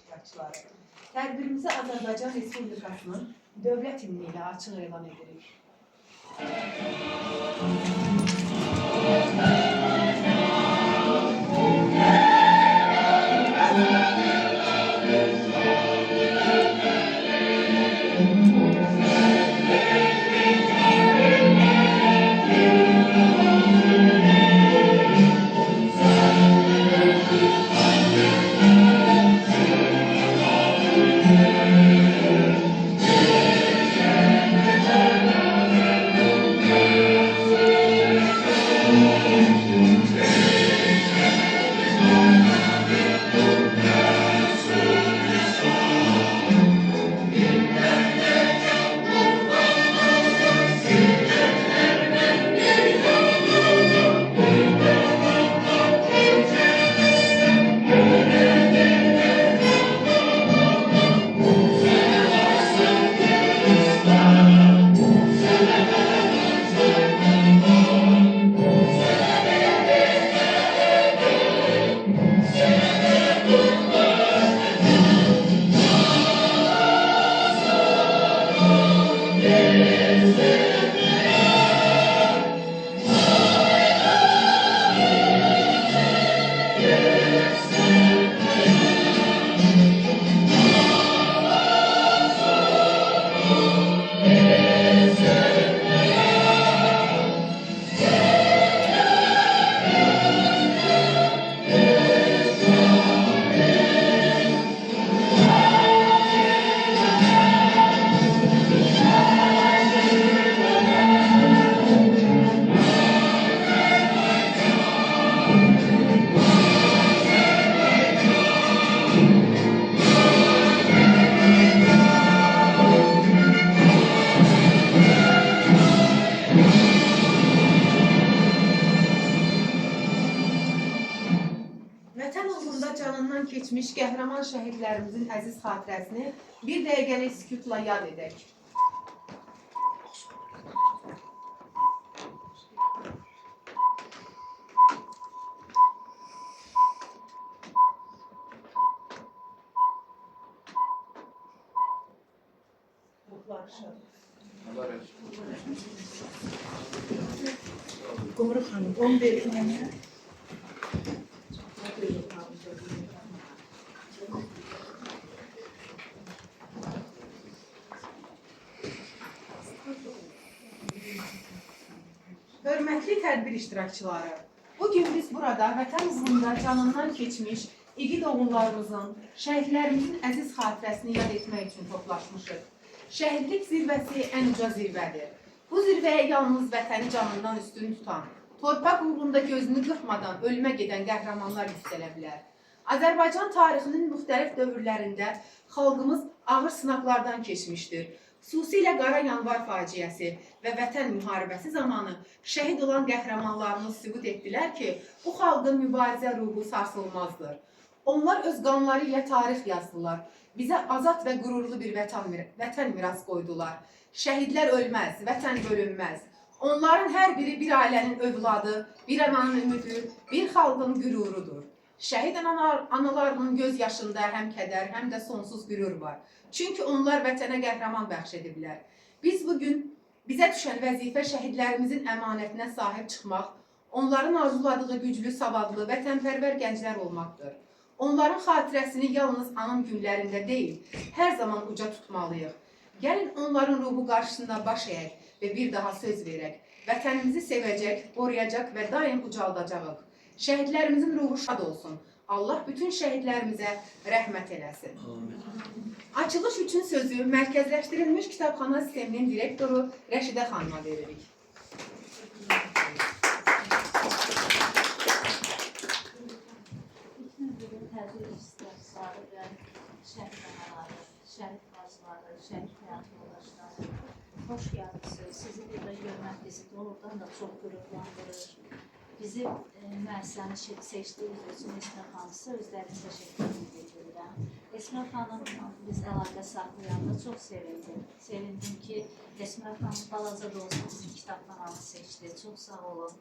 iştirakçıları. Tədbirimizi Azərbaycan Respublikasının dövlət himni ilə açıq elan edirik. Vətən uğrunda canından keçmiş qəhrəman şəhidlərimizin əziz xatirəsini bir dəqiqəlik sükutla yad edək. Qumru xanım, 11 günə. Hörmətli tədbir iştirakçıları, bugün biz burada vətən uğrunda canından keçmiş igid oğullarımızın, şəhidlərimizin əziz xatirəsini yad etmək üçün toplaşmışıq. Şəhidlik zirvəsi ən uca zirvədir. Bu zirvəyə yalnız vətəni canından üstün tutan, torpaq uğrunda gözünü qırpmadan ölümə gedən qəhrəmanlar yüksələ bilər. Azərbaycan tarixinin müxtəlif dövrlərində xalqımız ağır sınaqlardan keçmişdir. Xüsusilə Qara Yanvar faciəsi və Vətən müharibəsi zamanı şəhid olan qəhrəmanlarımız sübut etdilər ki, bu xalqın mübarizə ruhu sarsılmazdır. Onlar öz qanları ilə tarix yazdılar. Bizə azad və qürurlu bir vətən miras qoydular. Şəhidlər ölməz, vətən bölünməz. Onların hər biri bir ailənin övladı, bir ananın ümidi, bir xalqın qürurudur. Şəhid analarının göz yaşında həm kədər, həm də sonsuz qürur var. Çünki onlar vətənə qəhrəman bəxş ediblər. Biz bugün bizə düşən vəzifə şəhidlərimizin əmanətinə sahib çıxmaq, onların arzuladığı güclü, savadlı, vətənpərvər gənclər olmaqdır. Onların xatirəsini yalnız anım günlərində deyil, hər zaman uca tutmalıyıq. Gəlin onların ruhu qarşısında baş əyək və bir daha söz verək. Vətənimizi sevəcək, qoruyacaq və daim ucaldacağıq. Şəhidlərimizin ruhu şad olsun. Allah bütün şəhidlərimizə rəhmət eləsin. Açılış üçün sözü mərkəzləşdirilmiş kitabxana sisteminin direktoru Rəşidə xanıma veririk. Tədbir iştirakçıları və şəhid anaları, şəhid bacıları, şəhid həyat yoldaşları, xoş gəldiniz. Sizi burada görmək bizi doğrudan da çox qürurlandırır. Bizi müəssisəni seçdiyiniz üçün Esmə xanım sözlərini təşəkkür edirəm. Esmə xanım biz əlaqə saxlayanda çox sevindim. Sevindim ki, Esmə xanım balaca da olsa bizim kitabxananı seçdi. Çox sağ olun.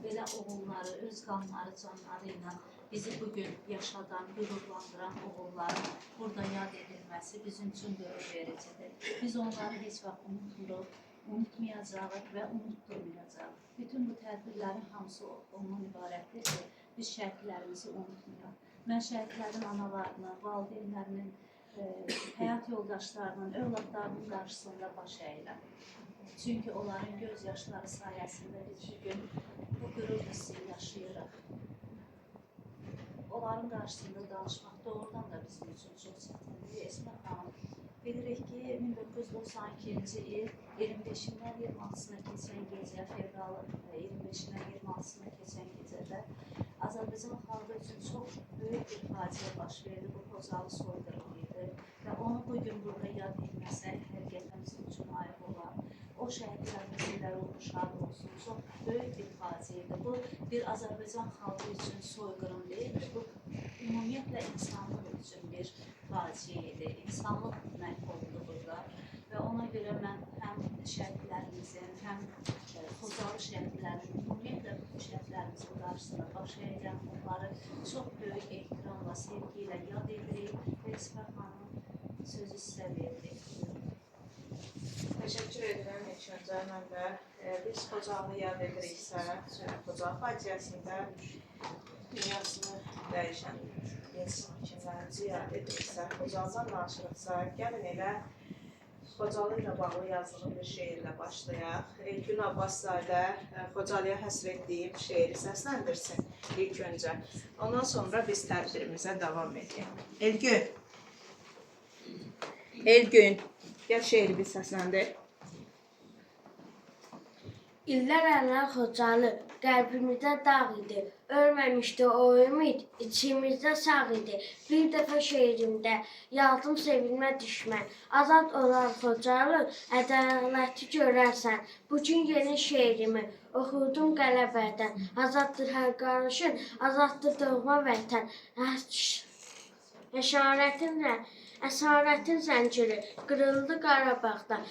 Belə oğulları, öz qanları, canları ilə bizi bugün yaşadan, qürurlandıran oğulları burada burada yad edilməsi bizim üçün qürur vericidir. Biz onları heç vaxt unutmuruq, unutmayacağıq və unutturmayacağıq. Bütün bu tədbirlərin hamısı ondan ibarətdir ki, biz şəhidlərimizi unutmayaq. Mən şəhidlərin analarının, valideynlərinin, həyat yoldaşlarının, övladlarının qarşısında baş əyirəm. Çünki onların göz yaşları sayəsində biz bugün bu qürur hissi yaşayırıq. Onların qarşısında danışmaq doğrudan da bizim üçün çox çətindir. Esmə xanım, bilirik ki, 1992-ci il 25-dən 26-sına keçən gecə, fevralın 25-dən 26-sına keçən gecədə Azərbaycan xalqı üçün çox böyük bir faciə baş verdi. Bu Xocalı soyqırımı idi və onu bugün burada yad etməsək, həqiqətən bizim üçün ayıq olar. O şəhidlərimizin də ruhu şad olsun. Çox böyük bir faciə idi. Bu bir Azərbaycan xalqı üçün soyqırım deyil, bu ümumiyyətlə insanlıq üçün bir faciə idi. İnsanlıq məhv oldu burada və ona görə mən həm şəhidlərimizin, həm Xocalı şəhidlərinin, ümumiyyətlə bu şəhidlərimizin qarşısında baş əyirəm. Onları çox böyük ehtiramla, sevgi ilə yad edirik və İsmət xanım sözü sizə veririk. Təşəkkür edirəm ilk öncə mən də. Biz Xocalı yad ediriksə, Xocalı faciəsində dünyasını dəyişən insan kimlərimizi yad ediriksə, Xocalıdan danışırıqsa, gəlin elə Xocalı ilə bağlı yazdığım bir şeirlə başlayaq. Elgün Abbaszadə Xocalıya həsr etdiyim şeiri səsləndirsin ilk öncə. Ondan sonra biz tədbirimizə davam edək. Elgün, gəl şeiri bir səsləndir. İllər əvvəl Xocalı qəlbimizdə dağ idi. Ölməmişdi o ümid, içimizdə sağ idi. Bir dəfə şeirimdə yazdım sevilmə düşmən. Azad olar Xocalı, ədaləti görərsən. Bugün yeni şeirimi oxudum qələbədən. Azaddır hər qarışın, azaddır doğma vətən. Əsarətin zənciri qırıldı Qarabağda.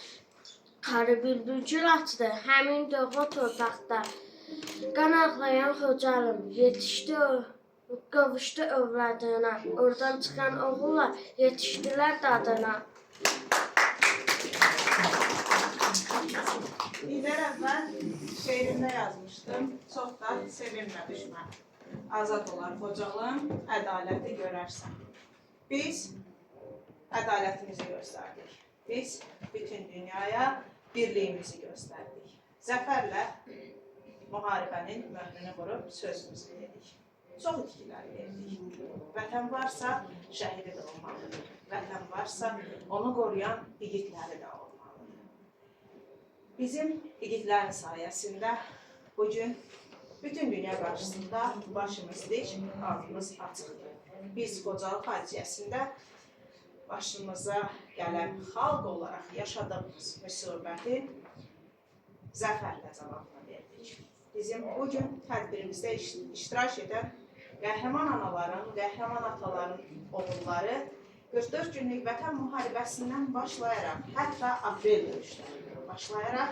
Qarı bülbülcül açdı həmin doğma torpaqda. Qan ağlayan Xocalım yetişdi, qavuşdu övladına. Oradan çıxan oğullar yetişdilər dadına. İllər əvvəl şeirimdə yazmışdım. Çox da sevinmə düşmən. Azad olar Xocalım, ədaləti görərsən. Biz ədalətimizi göstərdik. Biz bütün dünyaya birliyimizi göstərdik. Zəfərlə müharibənin möhrünü qurub sözümüzü dedik. Çox itkilər verdik. Vətən varsa şəhidi də olmalıdır. Vətən varsa onu qoruyan igidləri də olmalıdır. Bizim igidlərin sayəsində bugün bütün dünya qarşısında başımız dik, ağzımız açıqdır. Biz Xocalı faciəsində başımıza gələn xalq olaraq yaşadığımız müsibəti zəfərlə cavabını verdik. Bizim bugün tədbirimizdə iştirak edən qəhrəman anaların, qəhrəman ataların oğulları 44 günlük vətən müharibəsindən başlayaraq, hətta aprel döyüşlərindən başlayaraq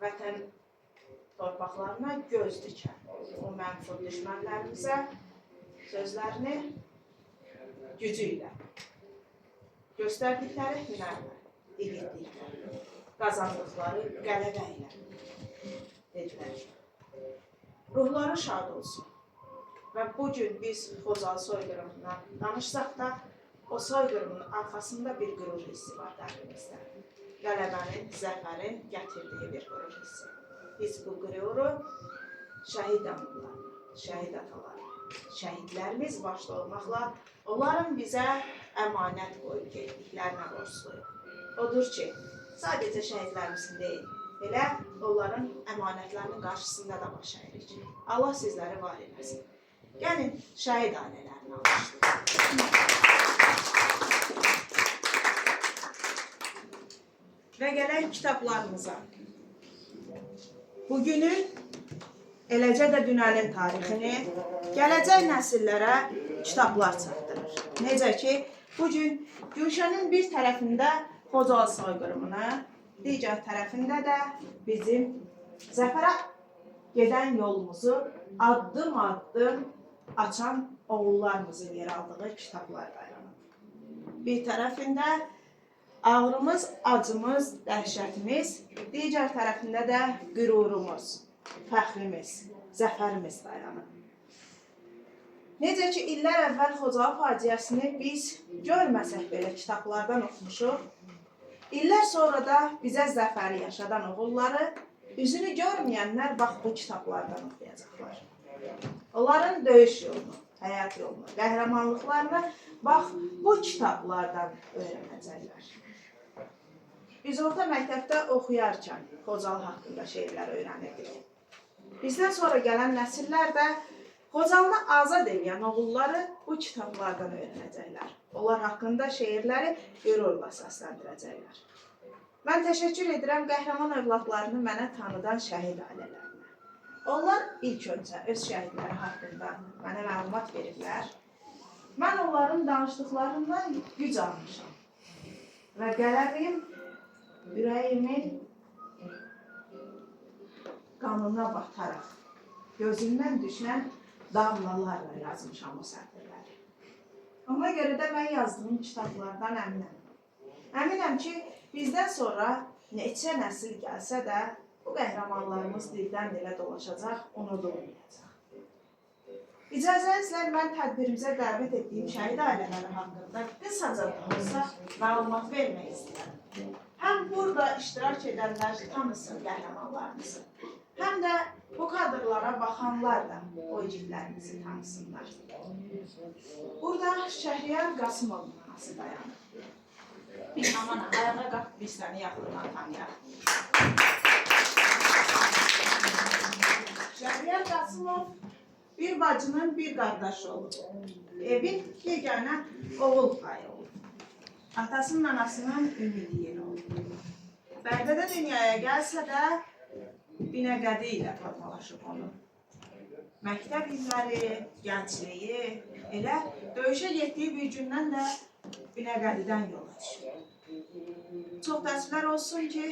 vətən torpaqlarına göz dikən o mənfur düşmənlərimizə sözlərini gücü ilə, göstərdikləri hünərlə, igidliklə, qazandıqları qələbə ilə dedilər. Ruhları şad olsun. Və bugün biz Xocalı soyqırımından danışsaq da, o soyqırımın arxasında bir qürur hissi var qəlbimizdə. Qələbənin, zəfərin gətirdiyi bir qürur hissi. Biz bu qüruru şəhid anılarına, şəhid atalarına, şəhidlərimiz başda olmaqla onların bizə əmanət qoyub getdiklərinə borcluyuq. Odur ki, sadəcə şəhidlərimizin deyil, elə onların əmanətlərinin qarşısında da baş əyirik. Allah sizləri var eləsin. Gəlin, şəhid ailələrini almışdır. Və gələk kitablarımıza. Bugünün, eləcə də dünənin tarixini gələcək nəsillərə kitablar çatdırır. Necə ki, bugün Gülşənin bir tərəfində Xocalı soyqırımını, digər tərəfində də bizim zəfərə gedən yolumuzu addım-addım açan oğullarımızın yer aldığı kitablar dayanır. bir tərəfində ağrımız, acımız, dəhşətimiz, digər tərəfində də qürurumuz, fəxrimiz, zəfərimiz dayanır. Necə ki, illər əvvəl Xocalı faciəsini biz görməsək belə kitablardan oxumuşuq, illər sonra da bizə zəfəri yaşadan oğulları, üzünü görməyənlər bax bu kitablardan oxuyacaqlar. Onların döyüş yolunu, həyat yolunu, qəhrəmanlıqlarını bax bu kitablardan öyrənəcəklər. Biz orta məktəbdə oxuyarkən Xocalı haqqında şeylər öyrənirdik. Bizdən sonra gələn nəsillər də Xocalını azad edən oğulları bu kitablardan öyrənəcəklər. Onlar haqqında şeirləri qürurla səsləndirəcəklər. Mən təşəkkür edirəm qəhrəman övladlarını mənə tanıdan şəhid ailələrinə. Onlar ilk öncə öz şəhidləri haqqında mənə məlumat veriblər. Mən onların danışdıqlarından güc almışam. Və qələbim ürəyimin qanına bataraq, gözümdən düşən damlalarla yazmışam o sətirləri. Ona görə də mən yazdığım kitablardan əminəm. Əminəm ki, bizdən sonra neçə nəsil gəlsə də bu qəhrəmanlarımız dildən dilə dolaşacaq, unudulmayacaq. İcazənizlə mən tədbirimizə dəvət etdiyim şəhid ailələri haqqında qısaca da olsa məlumat vermək istəyirəm. Həm burada iştirak edənlər tanısın qəhrəmanlarımızı, həm də bu kadrlara baxanlar da o igidlərimizi tanısınlar. Burada Şəhriyar Qasımovun anası dayanır. Aman, ayağa qalx, biz səni yaxından tanıyaq. Şəhriyar Qasımov bir bacının bir qardaşı olub. Evin yeganə oğul payı olub. Atasının anasının ümidi yeri olub. Bərdədə dünyaya gəlsə də Binəqədi ilə formalaşıb onun. Məktəb illəri, gəncliyi, elə döyüşə getdiyi bir gündən də Binəqədidən yola düşür. Çox təəssüflər olsun ki,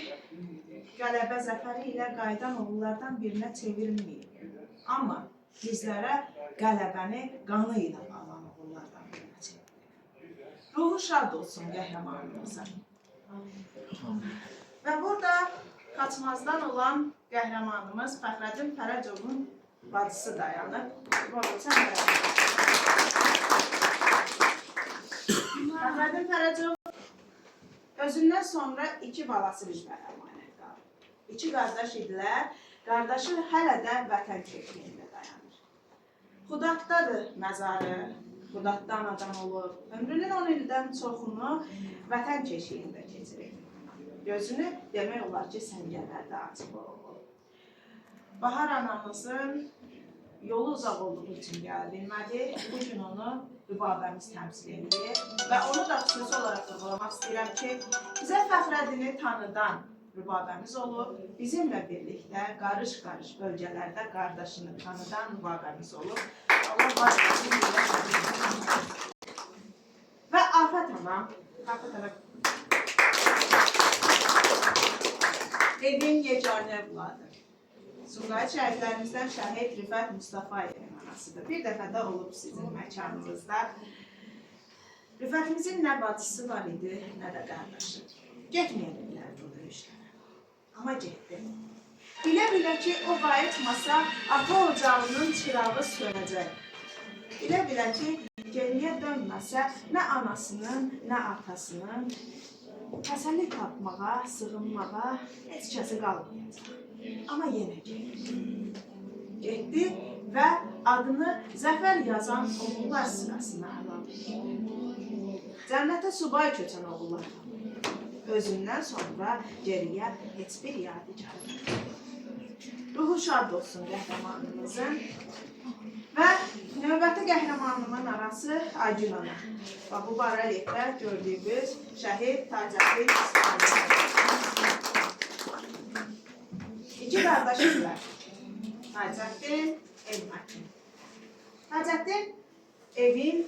qələbə zəfəri ilə qayıdan oğullardan birinə çevrilməyib. Amma bizlərə qələbəni qanı ilə alan oğullardan birinə çevrilib. Ruhu şad olsun qəhrəmanımızın. Və burada qaçmazdan olan qəhrəmanımız Fəxrəddin Fərəcovun bacısı dayanır. Fəxrəddin Fərəcov özündən sonra 2 balası bizlərə əmanət qalıb. 2 qardaş idilər, qardaşı hələ də vətən keşiyində dayanır. Xudaddadır məzarı, Xudadda anadan olur. Ömrünün 10 ildən çoxunu vətən keşiyində keçirir. Gözünü demək olar ki, səngərlərdə açıb olub. Bahar anamızın yolu uzaq olduğu üçün gələ bilmədi. Bugün onu Rübabəmiz təmsil edir. Və onu da xüsusi olaraq vurgulamaq istəyirəm ki, bizə Fəxrəddini tanıdan Rübabəmiz olub. Bizimlə birlikdə qarış-qarış bölgələrdə qardaşını tanıdan Rübabəmiz olub. Allah var olsun. Və Afət anam, evin yeganə övladı. Sumqayıt şəhidlərimizdən şəhid Rifət Mustafayevin anasıdır. Bir dəfə də olub sizin məkanınızda. Rifətimizin nə bacısı var idi, nə də qardaşı. Getməyə bilərdi o döyüşlərə. Amma getdi. Bilə-bilə ki, o qayıtmasa, ata ocağının çırağı sönəcək. Bilə-bilə ki, geriyə dönməsə, nə anasının, nə atasının təsəlli tapmağa, sığınmağa heç kəsi qalmayacaq. Amma yenə getdi. Getdi və adını zəfər yazan oğullar sırasına aldı. Cənnətə subay köçən oğullar. Özündən sonra geriyə heç bir yadigar. Ruhu şad olsun qəhrəmanımızın. Və növbəti qəhrəmanımın arası Aygün ana. Və bu barəlikdə gördüyümüz şəhid Tacəddin İsmail. 2 qardaş idilər. Tacəddin, Elməkin. Tacəddin evin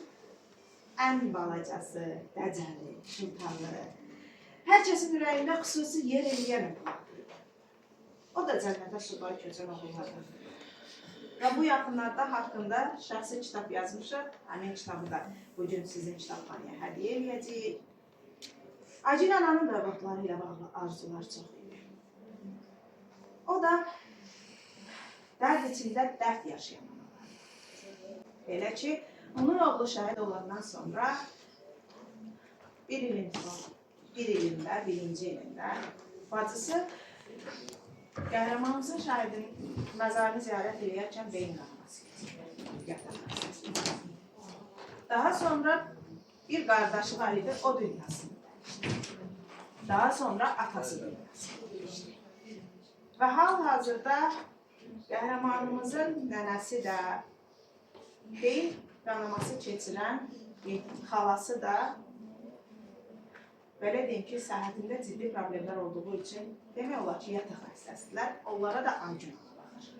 ən balacası, dəcəli, şıltanlı. Hər kəsin ürəyində xüsusi yer eləyən övladı. O da cənnətə subay köçən oğullardan. Və bu yaxınlarda haqqında şəxsi kitab yazmışıq. Həmin kitabı da bugün sizin kitabxanaya hədiyyə edəcəyik. Acil ananın da övladları ilə bağlı arzular çox idi. O da dərd içində dərd yaşayan analar. Belə ki, onun oğlu şəhid olandan sonra bir ilində, birinci ilində bacısı qəhrəmanımızın şəhidinin məzarını ziyarət edərkən beyin qanaması keçirir. Daha sonra bir qardaşı var idi, o dünyasını dəyişdi. Daha sonra atası dünyasını dəyişdi. Və hal-hazırda qəhrəmanımızın nənəsi də, beyin qanaması keçirən xalası da, belə deyim ki, səhhətində ciddi problemlər olduğu üçün demək olar ki, yataq xəstəsidirlər, onlara da angina baxır.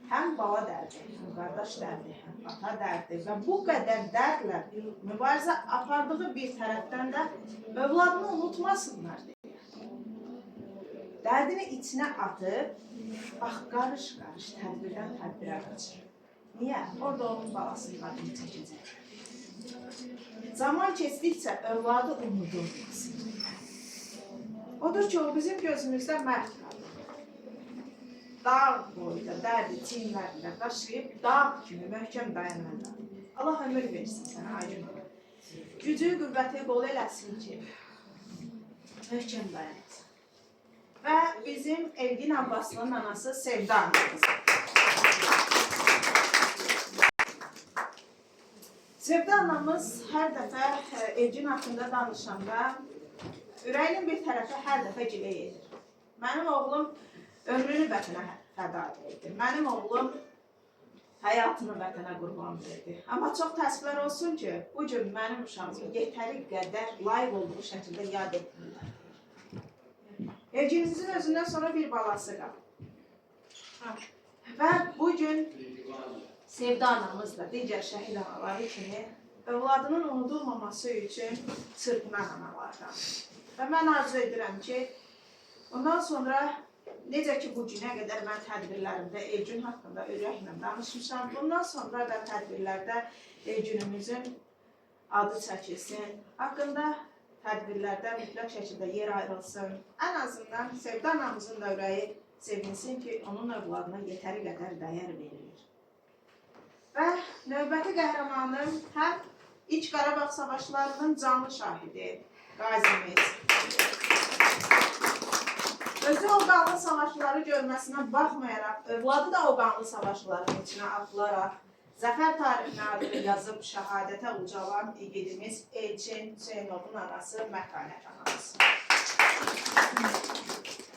Həm bala dərdi, həm qardaş dərdi, həm ata dərdi və bu qədər dərdlə mübarizə apardığı bir tərəfdən də övladını unutmasınlar deyə. Dərdini içinə atıb, bax, qarış-qarış tədbirdən tədbirə qaçır. Niyə? Orada onun balasının adını çəkəcək. Zaman keçdikcə övladı unudulmasın. Odur ki, o bizim gözümüzdə məhv qalır. Dağ boyda, dərdi, çiynlərlə daşıyıb, dağ kimi möhkəm dayanırlar. Allah ömür versin sənə, aydın olur. Gücü, qüvvəti qol eləsin ki, möhkəm dayanırsın. Və bizim Elgin Abbaslının anası Sevda anamız. Sevda anamız hər dəfə Elgin haqqında danışanda ürəyinin bir tərəfi hər dəfə gilə edir. Mənim oğlum ömrünü vətənə fəda edirdi. Mənim oğlum həyatını vətənə qurban verdi. Amma çox təəssüflər olsun ki, bu gün mənim uşağımı yetəri qədər layiq olduğu şəkildə yad etmirlər. Elginizin özündən sonra bir balası qalıb. Və bu gün Sevda anamız da digər şəhid anaları kimi övladının unudulmaması üçün çırpınan analardan. Və mən arzu edirəm ki, ondan sonra necə ki, bu günə qədər mən tədbirlərimdə Elgün haqqında ürəklə danışmışam. Bundan sonra da tədbirlərdə Elgünümüzün adı çəkilsin. Haqqında tədbirlərdə mütləq şəkildə yer ayrılsın. Ən azından Sevda anamızın da ürəyi sevinsin ki, onun övladına yetəri qədər dəyər verilir. Və növbəti qəhrəmanım həm İç Qarabağ savaşlarının canlı şahidi qazimiz. Özü o qanlı savaşları görməsinə baxmayaraq, övladı da o qanlı savaşların içinə atılaraq, zəfər tarixini adını yazıb şəhadətə ucalan igidimiz Elçin Hüseynovun anası Mətanət anamız.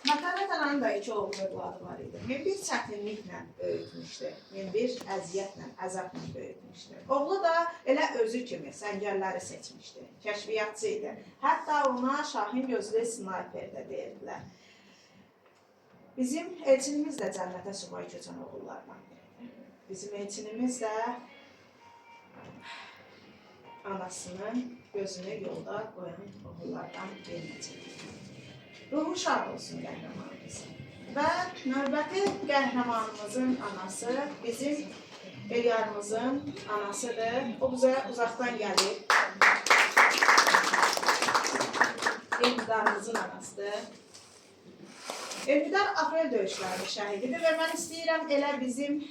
Mətanət ananın da iki oğlu övladı var idi. Min bir çətinliklə böyütmüşdü, min bir əziyyətlə, əzabla böyütmüşdü. Oğlu da elə özü kimi səngərləri seçmişdi, kəşfiyyatçı idi. Hətta ona Şahin gözlü snayper də deyirdilər. Bizim Elçinimiz də cənnətə subay köçən oğullardan biridir. Bizim Elçinimiz də anasının gözünü yolda qoyan oğullardan birinəcəkdir. Ruhu şad olsun qəhrəmanımızın. Və növbəti qəhrəmanımızın anası bizim Elyarımızın anasıdır. O bizə uzaqdan gəlib. Elmidarımızın anasıdır. Elmidar aprel döyüşlərinin şəhididir və mən istəyirəm elə bizim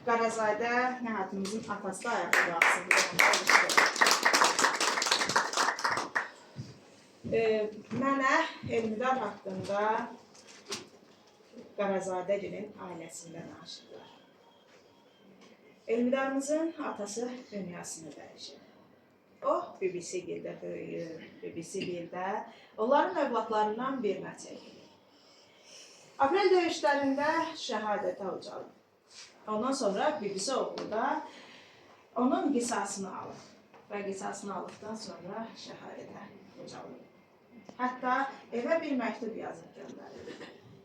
Qarazayda Nəhatimizin atası da ayaqda qalsın. Mənə Elmidar haqqında Qarazadəgilin ailəsindən danışırlar. Elmidarımızın atası dünyasını dəyişir. O, BBC-gildə böyüyür, BBC-gildə onların övladlarından birinə çekilir. Aprel döyüşlərində şəhadətə ucalır. Ondan sonra BBC oğlu da onun qisasını alır və qisasını aldıqdan sonra şəhadətə ucalır. Hətta evə bir məktub yazıb göndərir.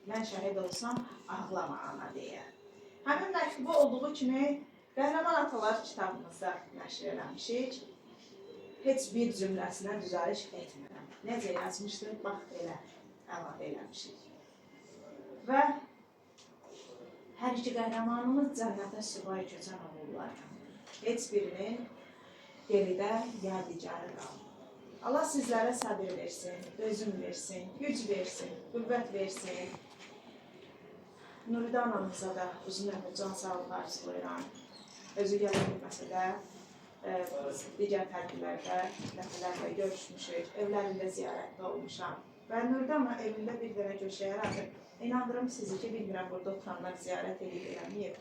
Mən şəhid olsam, ağlama ana deyə. Həmin məktubu olduğu kimi Qəhrəman Atalar kitabımızda nəşr eləmişik. Heç bir cümləsinə düzəliş etmirəm. Necə yazmışdır, bax elə əlavə eləmişik. Və hər iki qəhrəmanımız cənnətə süvay köçən oğullar. Heç birinin geridə yadigarı qalır. Allah sizlərə səbir versin, dözüm versin, güc versin, qüvvət versin. Nuridə anamıza da uzun ömür, can sağlığı arzulayıram. Özü gələ bilməsə də digər tədbirlərdə, dəfələrlə görüşmüşük, evlərində ziyarətdə olmuşam. Və Nuridə ana evində bir dənə göşəyər inandırım sizi ki, bilmirəm burada oturanlar ziyarət edib eləməyib.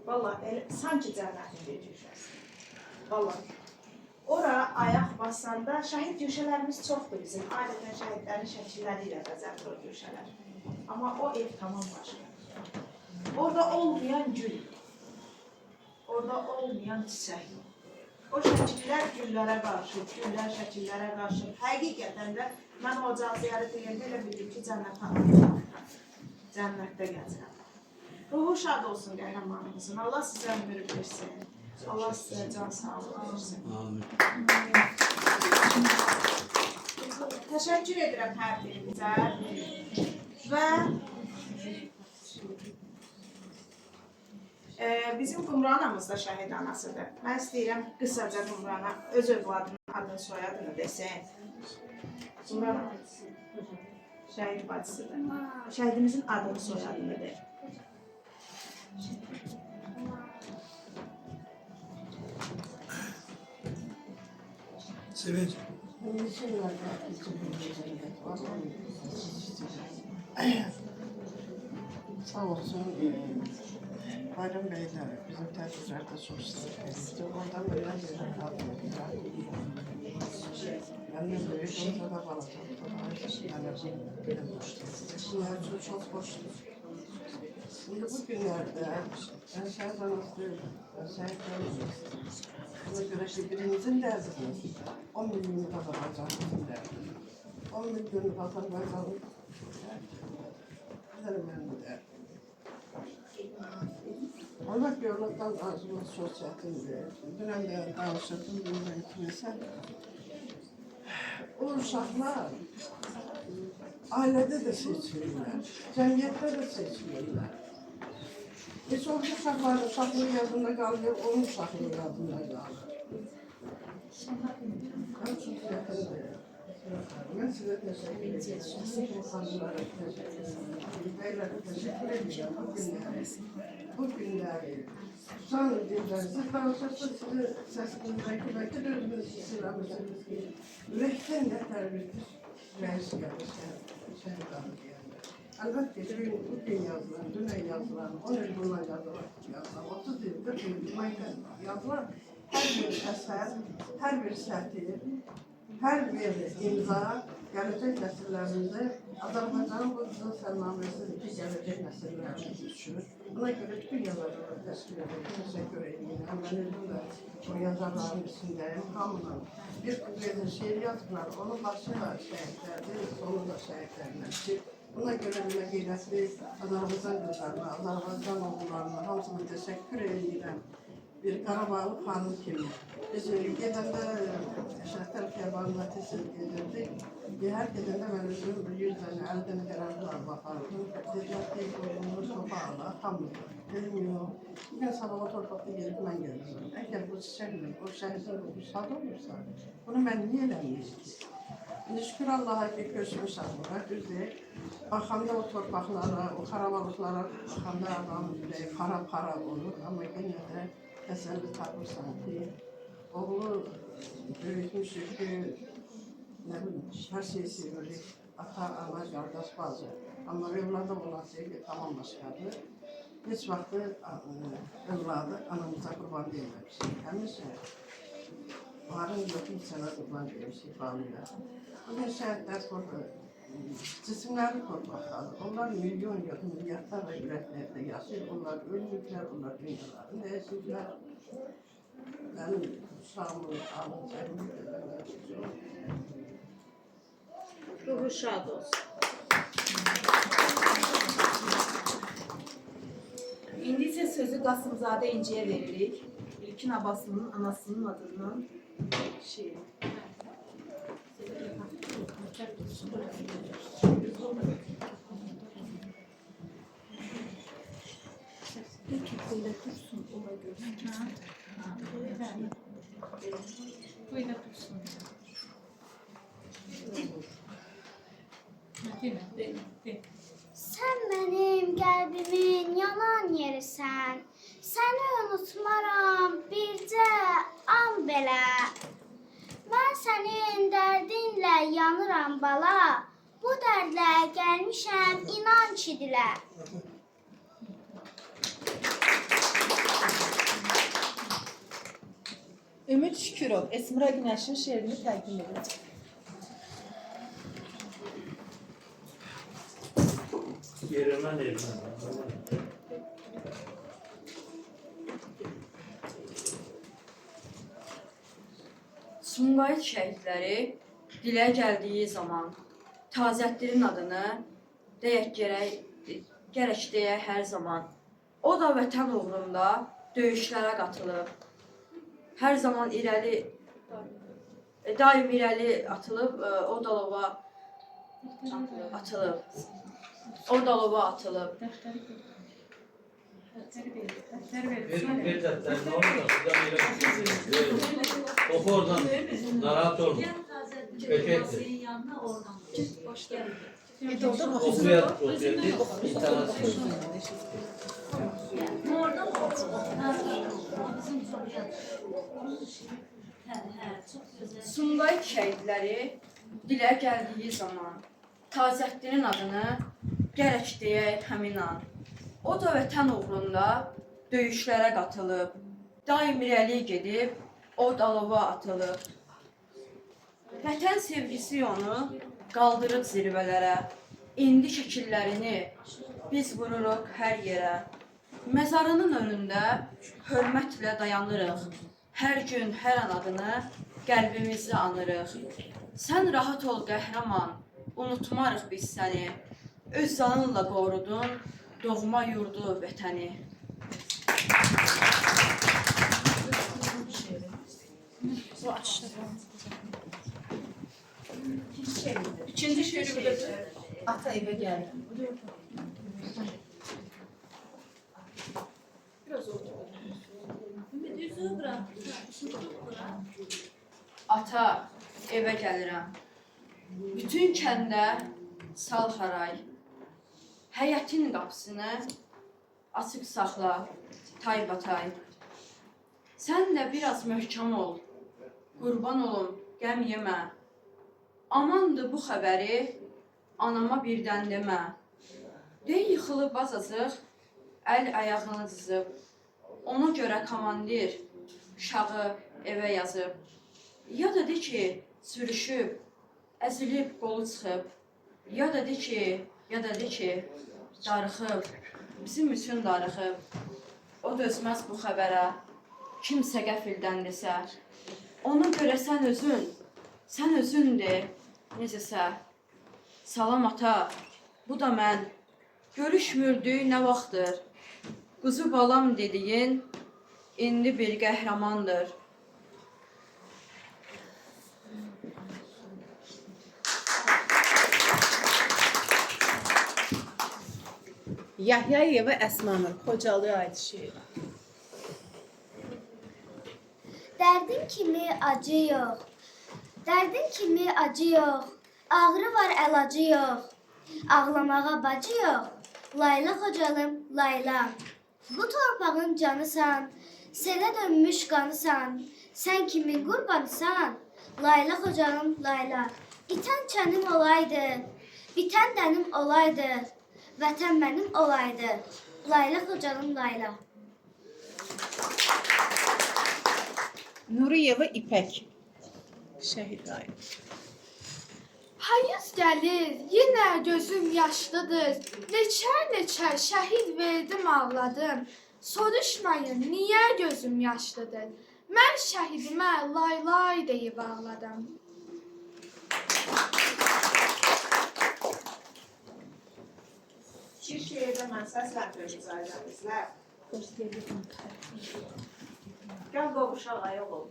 Vallahi sanki cənnətin bir köşəsi. Vallahi. Ora ayaq basanda şəhid köşələrimiz çoxdur bizim. Adətən şəhidlərin şəkilləri ilə bəzəndir o köşələr. Amma o ev tamam başqa. Orada olmayan gül, orada olmayan çiçək. O şəkillər güllərə qarşı, güllər şəkillərə qarşı. Həqiqətən də mən o ocağı ziyarət edəndə elə bildim ki, cənnətdə gəzirəm. Ruhu şad olsun qəhrəmanımızın. Allah sizə ömür versin. Allah sizə can sağlığı versin. Təşəkkür edirəm hər birinizə və bizim Qumru anamız da şəhid anasıdır. Mən istəyirəm qısaca Qumru ana öz övladının adını, soyadını desin. Qumru ana şəhid bacısıdır. Şəhidimizin adını, soyadını de. Sevinç. Sağ olsun. Bayram Beyler bizim tədbirlərdə çox istəyirdi. Ondan böyle bir adını ben de böyle orada da kalacağım. Bunlar çok hoştur. Şimdi bu günlerde ben şəhid anası değilim. Ben şəhid değilim. Buna göre ki birimizin derdini 10 milyonu kazanacağımızın derdini. 10 milyonu kazanacağımızın derdini. Allah yolundan ağzımız çok çətindir. Dünən də danışırdım, bilməm kimisə. O uşaqlar ailədə də seçilirlər, cəmiyyətdə də seçilirlər. Heç o uşaqların uşaqlığı yadında qalmıyor, onun uşaqlığı yadında qalır. Mən çox çətindir. Mən sizə təşəkkür edirəm. İnsanlara təşəkkür edirəm. Bəylərə təşəkkür edirəm bu günləri. Bu günləri can dillərinizi danışırsınız, sizi səsinizdəki bəlkə də özünüz istəyirəmişsiniz ki, ürəkdən nə tərbiyyədir, rəis gəlir, şəhid adı deyəndə. Əlbəttə ki, bu gün yazılan, dünən yazılan, 10 il bundan yazılan, 30 il, 40 il yazılan hər bir əsər, hər bir sətir, hər bir imza gələcək nəsillərimizə Azərbaycanın bu qızıl sərnaməsidir ki, gələcək nəsillərimiz üçün. Buna görə bütün yazarlara təşkil edir, təşəkkür edirəm. Mən özüm də o yazarların içindəyim, hamının bir şeir yazıblar, onun başı da şəhidlərdir, sonu da şəhidlərdir. Buna görə belə qeyrətli Azərbaycan qızlarına, Azərbaycan oğullarına hamısına təşəkkür edirəm. Bir Qarabağlı xanım kimi. Biz gedəndə Şəhətəl Kəbanına təsir edirdik. Hər gedəndə mən özüm 100 dənə, 50 dənə qərarlar baxardım. Dedilər ki, boyunlu sopa ala, hamıdır. Dedim, yox. Bugün sabah o torpaqda gelib mən gəlirəm. Əgər bu çiçəklə, o şəhidin ruhu şad olursa, bunu mən niyə eləməyim ki? İndi şükür Allaha ki, köçmüşəm bura, düzdür. Baxanda o torpaqlara, o xarabalıqlara baxanda adam ürəyi para olur. Amma yenə də təsəlli tapırsan ki, oğlu böyütmüşük ki, nə bilim, hər şeyi sevirik, ata, ana, qardaş, bacı. Amma evlada olan sevgi tamam başqadır. Heç vaxtı evladı anamıza qurban deyilməmişik. Həmişə varın yoxun sənə qurban deyilmişik bağlıya. Bugün şəhidlər cisimləri torpaqdadır. Onlar milyon yox, milyardlarla ürəklərdə yaşayır. Onlar ölmüklər, onlar dünyalarını dəyişirlər. Mənim uşağımın alın çəkməkdir. Ruhu şad olsun. İndi isə sözü Qasımzadə İnciyə veririk. İlkin Abbasının anasının adından şiir. Böyle dursun. Değil mi? Sən mənim qəlbimin yanan yerisən. Səni unutmaram bircə an belə. Mən sənin dərdinlə yanıram bala. Bu dərdlə gəlmişəm inan ki dilə. Ümid Şükürov Esmira Günəşin şeirini təqdim edir. Yerindən evindən. Sumqayıt şəhidləri dilə gəldiyi zaman Tazətdirin adını gərək deyək hər zaman. O da vətən uğrunda döyüşlərə qatılıb. Hər zaman daim irəli atılıb, o dalova atılıb. O dalova atılıb. Bir dəftər, nə olur da, buradan elə oxu oradan, narahat olma. Kökəkdir. Oxuyat, intonasiya. Oradan oxu. Bizim soruya. Çox gözəl. Sumqayıt şəhidləri dilə gəldiyi zaman Tazətdirin adını gərək deyək həmin an. O da vətən uğrunda döyüşlərə qatılıb. Daim irəli gedib, o dalova atılıb. Vətən sevgisi onu qaldırıb zirvələrə. İndi şəkillərini biz vururuq hər yerə. Məzarının önündə hörmətlə dayanırıq. Hər gün, hər an adını qəlbimizdə anırıq. Sən rahat ol qəhrəman, unutmarıq biz səni. Öz canınla qorudun doğma yurdu, vətəni. İkinci şeiri bilir. Ata evə gəldi. Biraz orada. Üzüyü bırak. Ata, evə gəlirəm. Bütün kəndə sal haray. Həyətin qapısını açıq saxla, taybatay. Sən də biraz möhkəm ol, qurban olum, qəm yemə. Amandır bu xəbəri anama birdən demə. Dey yıxılıb azacıq, əl ayağını dızıb. Ona görə komandir uşağı evə yazıb. Ya da de ki, sürüşüb, əzilib qolu çıxıb. Ya da de ki, darıxıb, bizim üçün darıxıb. O dözməz bu xəbərə, kimsə qəfildəndirsə. Ona görə sən özün de, necəsə. Salam ata, bu da mən, görüşmürdük nə vaxtdır. Quzu balam dediyin, indi bir qəhrəmandır. Yahyayeva Əsmanur, Xocalıya aid şeir. Dərdin kimi acı yox. Dərdin kimi acı yox. Ağrı var, əlacı yox. Ağlamağa bacı yox. Layla Xocalım, layla. Bu torpağın canısan. Selə dönmüş qanısan. Sən kimin qurbanısan? Layla Xocalım, layla. İtən çənim olaydı. Bitən dənim olaydı. Vətən mənim olaydı. Layla Xocalım, layla. Nuriyeva İpək. Şəhid aid. Payız gəlir, yenə gözüm yaşlıdır. Neçə şəhid verdim, ağladım. Soruşmayın, niyə gözüm yaşlıdır? Mən şəhidimə lay lay deyib ağladım. İki şeirdə mən səsləndirmiş ailənizlər. Gəl qovuşaq ayıq ol.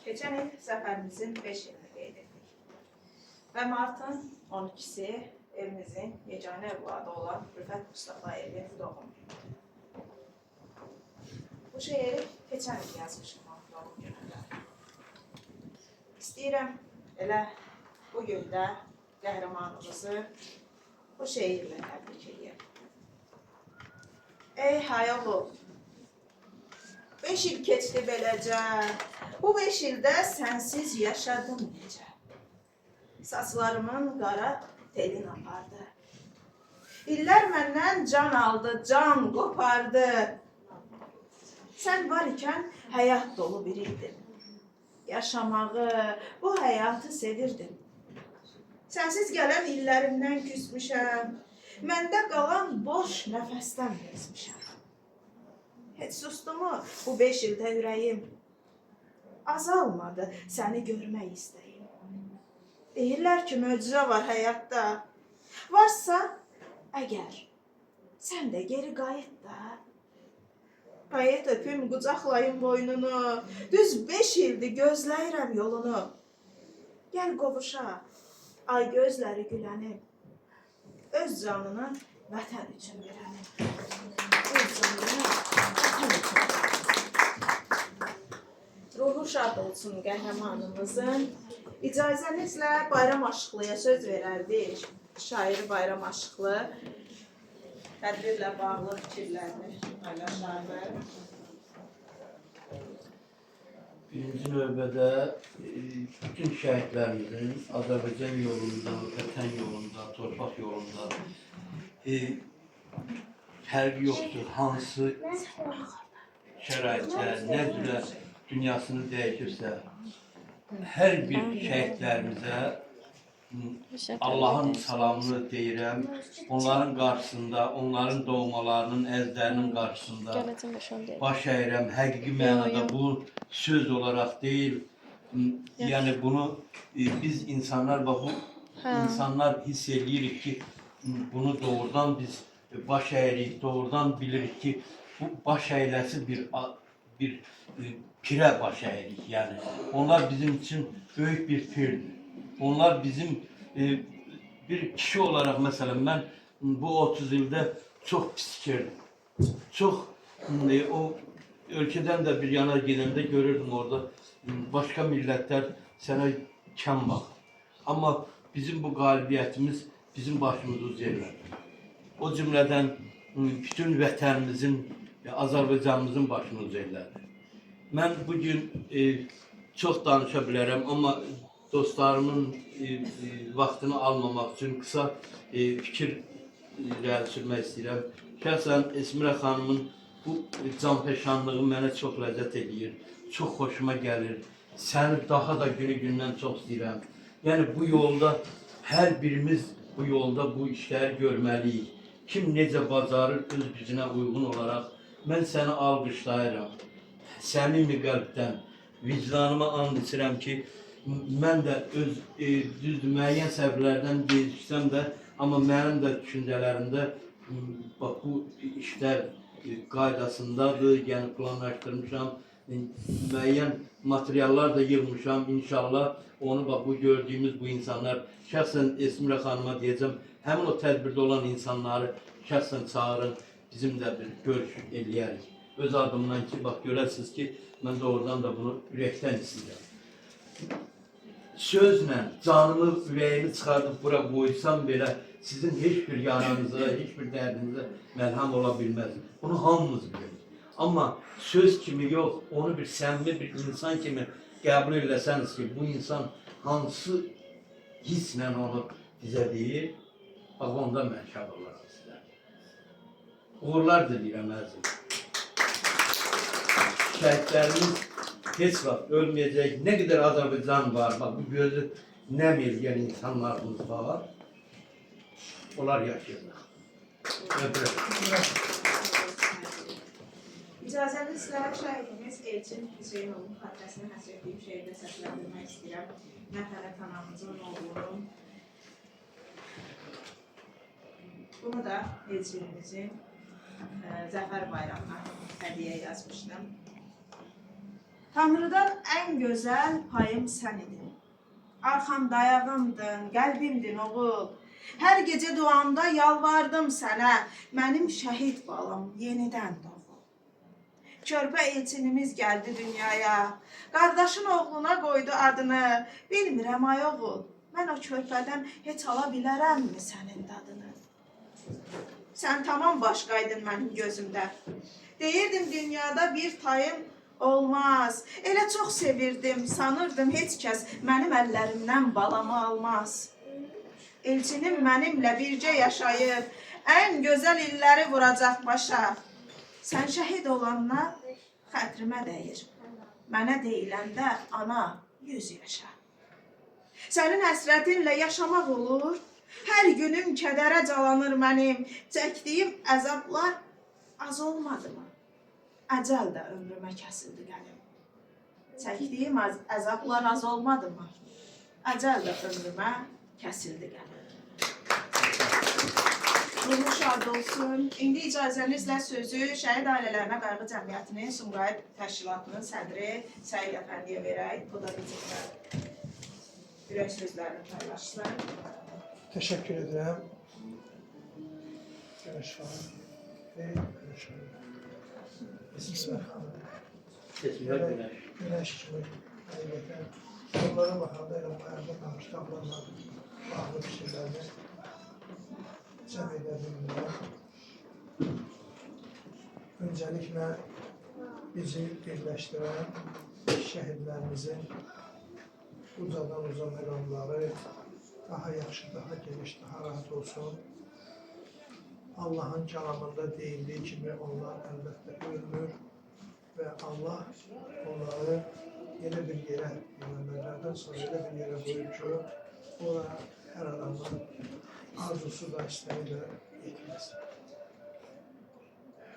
Keçən il zəfərimizin 5 ilini qeyd etdik. Və martın 12-si evimizin yeganə övladı olan Rüfət Mustafayevin doğum günü. Bu şeiri keçən il yazmışım doğum günündə. İstəyirəm elə bu gündə qəhrəmanımızı bu şeirlə təbrik edeyim. Ey Hayoğlu, 5 il keçdi beləcə, bu 5 ildə sənsiz yaşadım necə. Saçlarımın qara telin apardı. İllər məndən can aldı, can qopardı. Sən var ikən həyat dolu biriydin. Yaşamağı, bu həyatı sevirdim. Sənsiz gələn illərimdən küsmüşəm. Məndə qalan boş nəfəsdən bezmişəm. Heç sustu mu bu 5 ildə ürəyim? Azalmadı səni görmək istəyim. Deyirlər ki, möcüzə var həyatda. Varsa, əgər, sən də geri qayıt da. Qayıt öpüm, qucaqlayın boynunu. Düz 5 ildir gözləyirəm yolunu. Gəl qovuşa, ay gözləri gülənim. Öz canını vətən üçün verənim. Öz canını vətən üçün verənim. Ruhu şad olsun qəhrəmanımızın. İcazənizlə Bayram Aşıqlıya söz verərdik. Şairi Bayram Aşıqlı tədbirlə bağlı fikirlərini paylaşardı. Birinci növbədə bütün şəhidlərimizin Azərbaycan yolunda, vətən yolunda, torpaq yolunda fərqi yoxdur. Hansı şəraitdə, nə cürə dünyasını dəyişirsə, hər bir şəhidlərimizə Allahın salamını deyirəm. Onların qarşısında, onların doğmalarının, əzlərinin qarşısında baş əyirəm. Həqiqi mənada bu söz olaraq deyil. Yəni bunu biz insanlar, bax bu insanlar hiss edirik ki, bunu doğrudan biz baş əyirik, doğrudan bilirik ki, bu baş əyləsi bir pirə baş əyirik. Yəni onlar bizim üçün böyük bir pirdir. Onlar bizim bir kişi olarak mesela ben bu 30 ildə çok psikirdim. Çok o ülkeden de bir yana gidende görürdüm orada başka milletler sana kəm bak. Ama bizim bu galibiyetimiz bizim başımızı üzerler. O cümleden bütün vətənimizin, Azərbaycanımızın başını üzerler. Ben bugün çok danışa bilərəm, ama dostlarımın vaxtını almamaq üçün qısa fikir sürmək istəyirəm. Şəxsən Esmirə xanımın bu canfəşanlığı mənə çox ləzzət edir, çox xoşuma gəlir. Səni daha da günü-gündən çox istəyirəm. Yəni bu yolda hər birimiz bu yolda bu işləri görməliyik. Kim necə bacarır öz gücünə uyğun olaraq mən səni alqışlayıram. Səmimi qəlbdən, vicdanıma and içirəm ki, mən də öz düzdür, müəyyən səbəblərdən geciksəm də, amma mənim də düşüncələrimdə bax, bu işlər qaydasındadır, yəni planlaşdırmışam, müəyyən materiallar da yığmışam, inşallah onu bax, bu gördüyümüz bu insanlar, şəxsən Esmirə xanıma deyəcəm, həmin o tədbirdə olan insanları şəxsən çağırın, bizim də bir görüş eləyərik. Öz adımdan ki, bax, görəsiniz ki, mən doğrudan da bunu ürəkdən istəyirəm. Sözlə canımı, ürəyimi çıxardıb bura qoysam belə sizin heç bir yaranıza, heç bir dərdinizə məlham ola bilməz. Bunu hamımız bilirik. Amma söz kimi yox, onu bir səmimi bir insan kimi qəbul eləsəniz ki, bu insan hansı hisslə onu bizə deyir, bax onda mən şad olaram sizə. Uğurlar diləyirəm əzim. Şəhidlərimiz heç vaxt ölməyəcək, nə qədər Azərbaycan var, bax bu gözü nəm eləyən insanlarımız var, onlar yaşayacaq. Öpürəm. İcazənizlə şəhidimiz Elçin Hüseynovun xatirəsini həsr etdiyim şeirdə səsləndirmək istəyirəm. Məhəmmət anamızın oğlunun. Bunu da Elçinimizin Zəfər bayramına hədiyyə yazmışdım. Tanrıdan ən gözəl payım sən idin. Arxam dayağımdın, qəlbimdin oğul. Hər gecə duamda yalvardım sənə, mənim şəhid balam yenidən doğul. körpə elçinimiz gəldi dünyaya. Qardaşın oğluna qoydu adını. Bilmirəm ay oğul, mən o körpədən heç ala bilərəmmi sənin dadını? Sən tamam başqaydın mənim gözümdə. Deyirdim dünyada bir tayım olmaz. Elə çox sevirdim, sanırdım heç kəs mənim əllərimdən balamı almaz. Elçinim mənimlə bircə yaşayır, ən gözəl illəri vuracaq başa. Sən şəhid olanla xətrimə dəyir. Mənə deyiləndə ana 100 yaşa. Sənin həsrətinlə yaşamaq olur. Hər günüm kədərə calanır mənim. Çəkdiyim əzablar az olmadı mı? Əcəl də ömrümə kəsildi qənim. Çəkdiyim əzablar az olmadı mı? Əcəl də ömrümə kəsildi qənim. Ruhu şad olsun. İndi icazənizlə sözü Şəhid Ailələrinə Qayğı Cəmiyyətinin Sumqayıt Təşkilatının sədri Səid Əfəndiyə verək. Bu da bizimlə ürək sözlərini paylaşsın. Teşekkür ederim. Görüşürüz. Görüşürüz. İsmi Güneş kimi. Onlara bakanda elə bayaqda qalmış tablanlar, bağlı bir şeylərlə cəm edə bilmirəm. Öncəliklə bizi birləşdirən şəhidlərimizin ucadan uca məqamları daha yaxşı, daha geniş, daha rahat olsun. Allah'ın kəlamında deyildiyi kimi onlar əlbəttə ölmür və Allah onları yeni bir yerə, Peyğəmbərlərdən sonra elə bir yerə qoyub ki, ora hər adamın arzusu da, istəyi də yetməsin.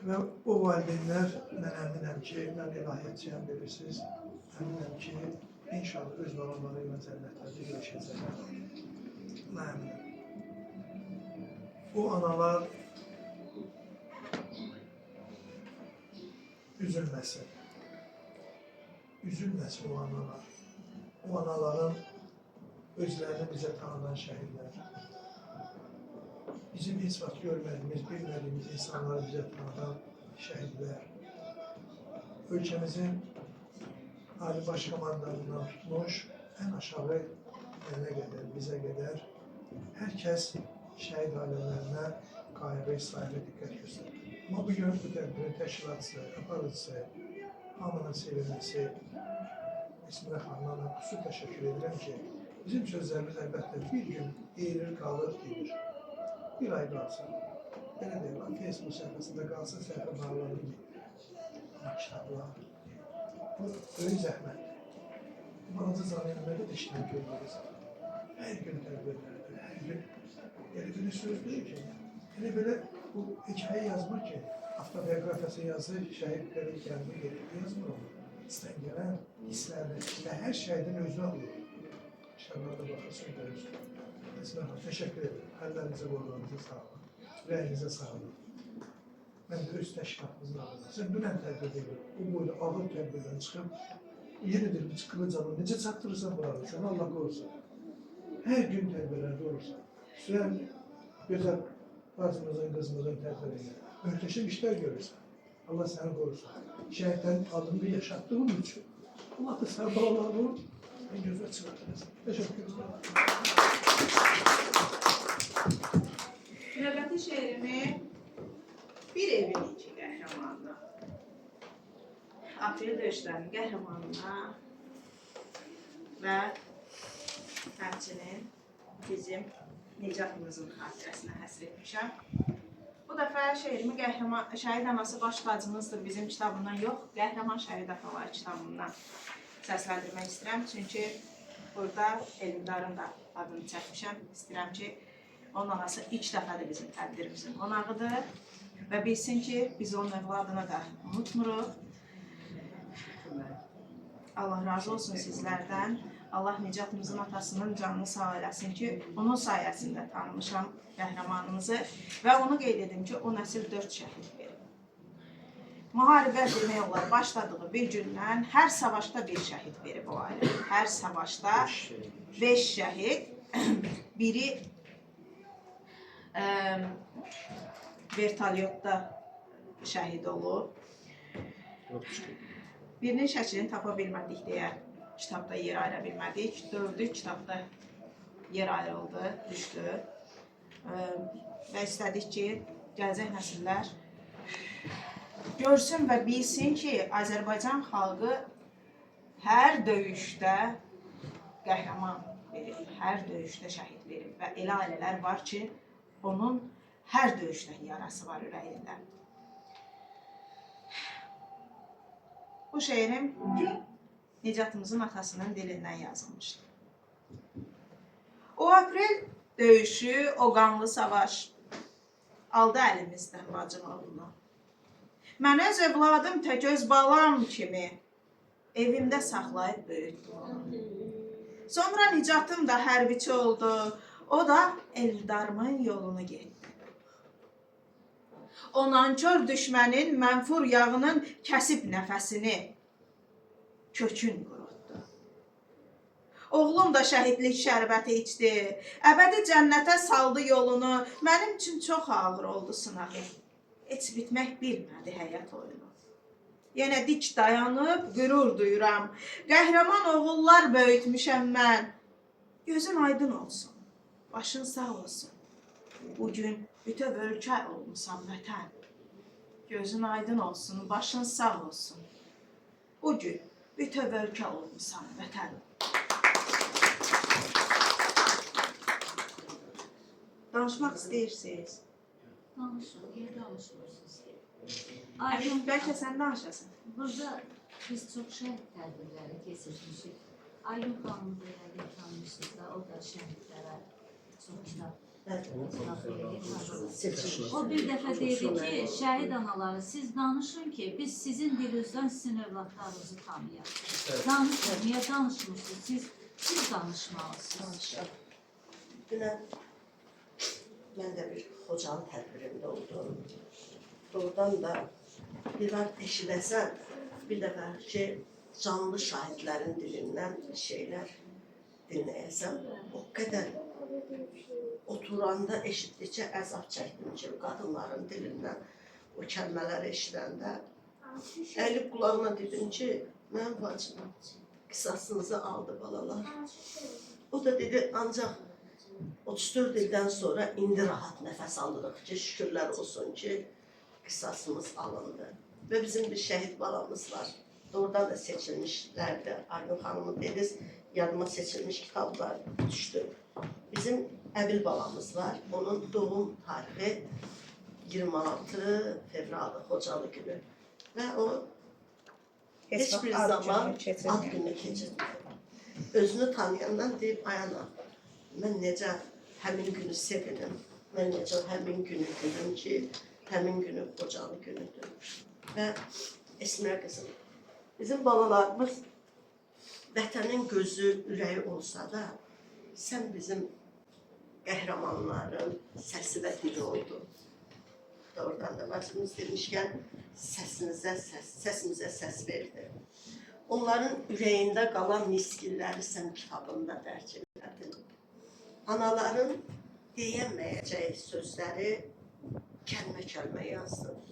Və o valideynlər, mən əminəm ki, mən ilahiyyətçiyəm bilirsiniz, əminəm ki, inşallah öz balaları ilə cənnətlərdə görüşəcəklər. Mən əminəm. O analar üzülməsin. Üzülməsin o analar. O anaların özlərini bizə tanıdan şəhidlər. Bizim heç vaxt görmədiyimiz, bilmədiyimiz insanları bizə tanıdan şəhidlər. Ölkəmizin Ali Baş Komandanından tutmuş, ən aşağı mənə qədər, bizə qədər hər kəs şəhid ailələrinə qayğı, sayılı diqqət göstərir. Amma bu gün bu tədbirin təşkilatçısı, aparıcısı, hamının sevilməsi, İsmirə xanımla xüsusi təşəkkür edirəm ki, bizim sözlərimiz əlbəttə bir gün eyilir, qalır, gedir. Bir ay qalsın, belə deyil, Facebook səhifəsində qalsın, səhifə bağlanır, gedir. Amma kitablar, bu böyük zəhmətdir. Bu balaca canlı mədə də işləm görməliyik. Hər gün tədbirlərdir, hər gün. Elə bir söz deyil ki, elə belə bu hekayə yazmır ki, avtobiografiyası yazır, şəhidlərin gəldiyi yerində yazmır onu. İstən gələn hisslərdir və hər şəhidin özünə olur. İnşallah da baxırsın, görürsün. Əsmə, təşəkkür ederim. Əllərinizə, qollarınıza sağlayın. Ürəyinizə sağlayın. Mən də öz təşkilatımızın adına. Sən dünən tədbir edir, bu boyda ağır tədbirdən çıxıb, yenidir bir qılıcanı, necə çatdırırsan buraları, sən Allah qorusun. Hər gün tədbirlərdə olursan. Sən gözəl bacımızın, qızımızın tədbirində möhtəşəm işlər görürsən. Allah səni qorusun. Şəhidlərin adını yaşatdığın üçün Allah da sən bağlarını sən gözə çıxartırsan. Təşəkkür ederim. Növbəti şeirimi bir evin iki qəhrəmanına, Aprel döyüşlərinin qəhrəmanına və həmçinin bizim Nicatımızın xatirəsinə həsr etmişəm. Bu dəfə şeirimi Şəhid Anası Baş Tacımızdır bizim kitabından yox, Qəhrəman Şəhid Ataları kitabından səsləndirmək istəyirəm. Çünki burada Elmdarın da adını çəkmişəm. İstəyirəm ki, onun anası ilk dəfədir bizim tədbirimizin qonağıdır və bilsin ki, biz onun övladını da unutmuruq. Allah razı olsun sizlərdən. Allah Nicatımızın atasının canını sağ eləsin ki, onun sayəsində tanımışam qəhrəmanımızı və onu qeyd edim ki, o nəsil 4 şəhid verib. Müharibə demək olar başladığı bir gündən hər savaşda bir şəhid verib o ailə. Hər savaşda 5 şəhid, biri vertolyotda şəhid olub. Birinin şəklini tapa bilmədik deyə kitabda yer ayıra bilmədik. 4-ü kitabda yer ayrıldı, düşdü. Və istədik ki, gələcək nəsillər görsün və bilsin ki, Azərbaycan xalqı hər döyüşdə qəhrəman verib, hər döyüşdə şəhid verib və elə ailələr var ki, onun hər döyüşdə yarası var ürəyində. Bu şeirim Nicatımızın atasının dilindən yazılmışdır. O aprel döyüşü, o qanlı savaş aldı əlimizdən bacım oğlunu. Mən öz övladım tək öz balam kimi evimdə saxlayıb böyütdüm onu. Sonra Nicatım da hərbiçi oldu, o da Eldarımın yolunu getdi. O nankör düşmənin mənfur yağının kəsib nəfəsini, kökün qurutdu. Oğlum da şəhidlik şərbəti içdi, əbədi cənnətə saldı yolunu, mənim üçün çox ağır oldu sınağı. Heç bitmək bilmədi həyat oyunu. Yenə dik dayanıb qürur duyuram, qəhrəman oğullar böyütmüşəm mən. Gözün aydın olsun, başın sağ olsun. Bugün bütöv ölkə olmusan vətən. Gözün aydın olsun, başın sağ olsun. Bugün bütöv ölkə olmusan vətən. Danışmaq istəyirsiniz? Danışın, niyə danışmırsınız ki? Aydın, bəlkə sən danışasın. Burada biz çox şəhid tədbirləri keçirmişik. Aydın xanımı da yəqin tanımışsınız da, o da şəhidlərə çox kitab O bir dəfə dedi ki, şəhid anaları, siz danışın ki, biz sizin dilinizdən sizin övladlarınızı tanıyaq. Danışın, niyə danışmırsınız? Siz danışmalısınız. Dünən mən də bir Xocalı tədbirində oldum. Doğrudan da bir var eşidəsən, bir dəfə ki, canlı şahidlərin dilindən şeylər dinləyəsən, o qədər oturanda eşitdikcə əzab çəkdim ki, qadınların dilindən o kəlmələri eşidəndə əlib qulağına dedim ki, mən bacım, qisasınızı aldı balalar. O da dedi, ancaq 34 ildən sonra indi rahat nəfəs alırıq ki, şükürlər olsun ki, qisasımız alındı. Və bizim bir şəhid balamız var. Doğrudan da seçilmişlərdi. Aydın xanımı dediniz, yadıma seçilmiş kitablar düşdü. Bizim Əbil balamız var. Onun doğum tarihi 26 fevraldır, Xocalı günü. Və o heç bir zaman ad gününü keçirmir. Özünü tanıyandan deyib, ayana, mən necə həmin günü sevinim, mən necə həmin günü gülüm ki, həmin günü Xocalı günüdür. Və Esmər qızım, bizim balalarımız vətənin gözü, ürəyi olsa da, sən bizim qəhrəmanların səsi və dili oldu. Doğrudan da bacımız demişkən, səsimizə səs verdi. Onların ürəyində qalan miskilləri sən kitabında dərc edədin. Anaların deyəməyəcəyi sözləri kəlmə-kəlmə yazdın.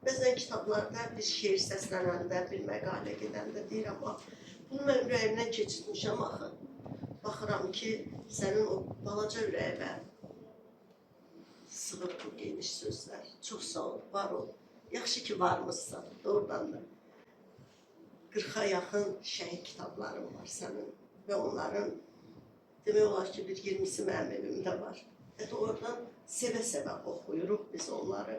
Bəzən kitablarda bir şeir səslənəndə, bir məqalə gedəndə deyirəm, bunu mən ürəyimdən keçirmişəm axı. Baxıram ki, sənin o balaca ürəyivə sığıb bu geniş sözlər. Çox sağ ol, var ol. Yaxşı ki, varmışsan, doğrudan da. 40-a yaxın şəhid kitablarım var sənin və onların demək olar ki, bir 20-si mənim evimdə var. Oradan sevə-sevə oxuyuruq biz onları.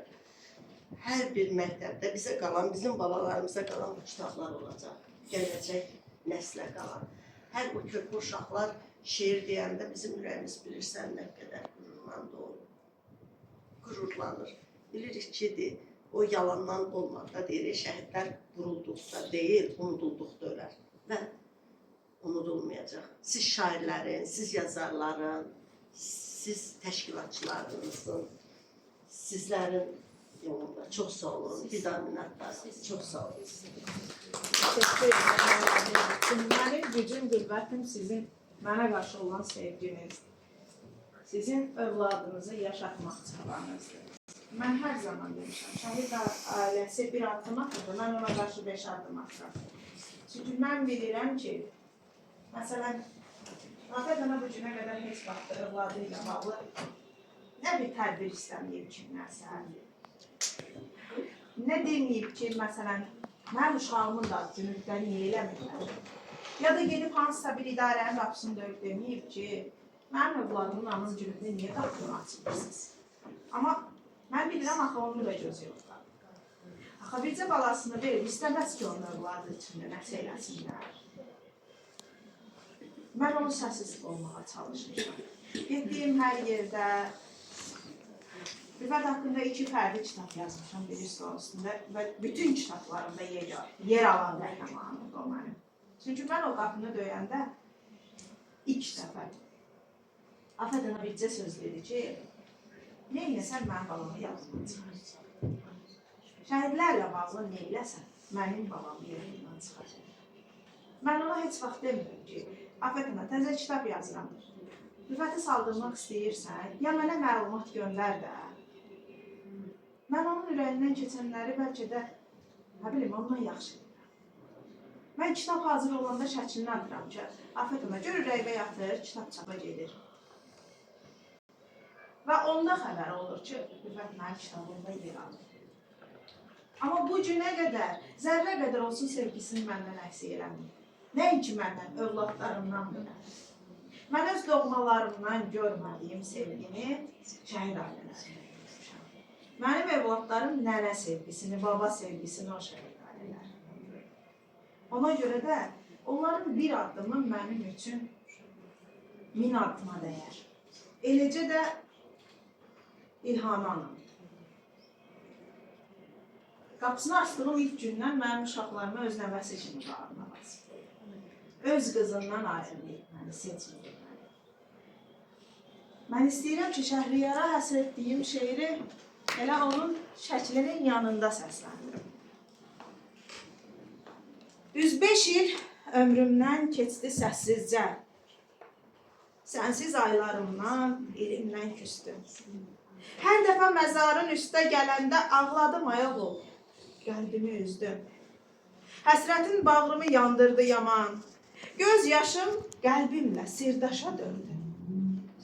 Hər bir məktəbdə bizə qalan, bizim balalarımıza qalan bu kitablar olacaq. Gələcək nəslə qalan. Hər o körpü uşaqlar şeir deyəndə bizim ürəyimiz bilirsən nə qədər qürurlanır. Bilirik ki, o yalandan olmaqda deyir, şəhidlər vurulduqda deyil, unudulduqda ölər. Və unudulmayacaq. Siz şairlərin, siz yazarların, siz təşkilatçılarınızın, sizlərin yolunda çox sağ olun, bir daha minnətlər, çox sağ olun. Mənim gücüm, qüvvətim sizin mənə qarşı olan sevginiz, sizin övladınızı yaşatmaq çabanızdır. Mən hər zaman demişəm, şəhid ailəsi bir addım atırdı, mən ona qarşı 5 addım atıram. Çünki mən bilirəm ki, məsələn, Afət ana bu günə qədər heç vaxt övladı ilə bağlı nə bir tədbir istəməyib kimlərsə, nə deməyib ki, məsələn, mənim uşağımın da günlükdə niyə eləmirlər? Ya da gedib hansısa bir idarənin qapısını döyüb deməyib ki, mənim övladımın anın günlüyünü niyə qapını açmırsınız? Amma mən bilirəm, axı onun da gözü yoxdur. Axı bircə balasını verib, istəməz ki, onun övladı içində nəsə eləsinlər. Mən onu səssiz olmağa çalışmışam. Getdiyim hər yerdə Rüfət haqqında 2 fərqli kitab yazmışam, biri stol üstündə və bütün kitablarımda yer alan qəhrəmanımdır o mənim. Çünki mən o qapını döyəndə ilk dəfə Afət ana bircə söz dedi ki, neynəsən mənim balamı yadından çıxaracaq. Şəhidlərlə bağlı neyləsən mənim balamı yadından çıxaracaq. Mən ona heç vaxt demirəm ki, Afət ana təzə kitab yazıram. Rüfəti saldırmaq istəyirsən, ya mənə məlumat göndər də. Mən onun ürəyindən keçənləri bəlkə də, nə bilim, ondan yaxşı edirəm. Mən kitab hazır olanda şəklini atıram ki, Afət ana gör ürəyimə yatır, kitab çapa gedir. Və onda xəbər olur ki, Rüfət mənim kitabımda yer alır. Amma bu günə qədər, zərrə qədər olsun sevgisini məndən əksik eləməyib. Nəinki məndən, övladlarımdan belə. Mən öz doğmalarımdan görmədiyim sevgini şəhid ailələrində görmüşəm. Mənim övladlarım nənə sevgisini, baba sevgisini o şəhid ailələr. Ona görə də onların bir addımı mənim üçün 1000 addıma dəyər. Eləcə də İlham anam. Qapısını açdığım ilk gündən mənim uşaqlarımı öz nəvəsi kimi bağrına basıb. Öz qızından ayrılmayıb məni, seçməyib məni. Mən istəyirəm ki, Şəhriyara həsr etdiyim şeiri elə onun şəklinin yanında səsləndirim. 105 il ömrümdən keçdi səssizcə. Sənsiz aylarımdan, ilimdən küstüm. Hər dəfə məzarın üstə gələndə ağladım ayaq ol, qəlbimi üzdüm. Həsrətin bağrımı yandırdı yaman, göz yaşım qəlbimlə sirdaşa döndü.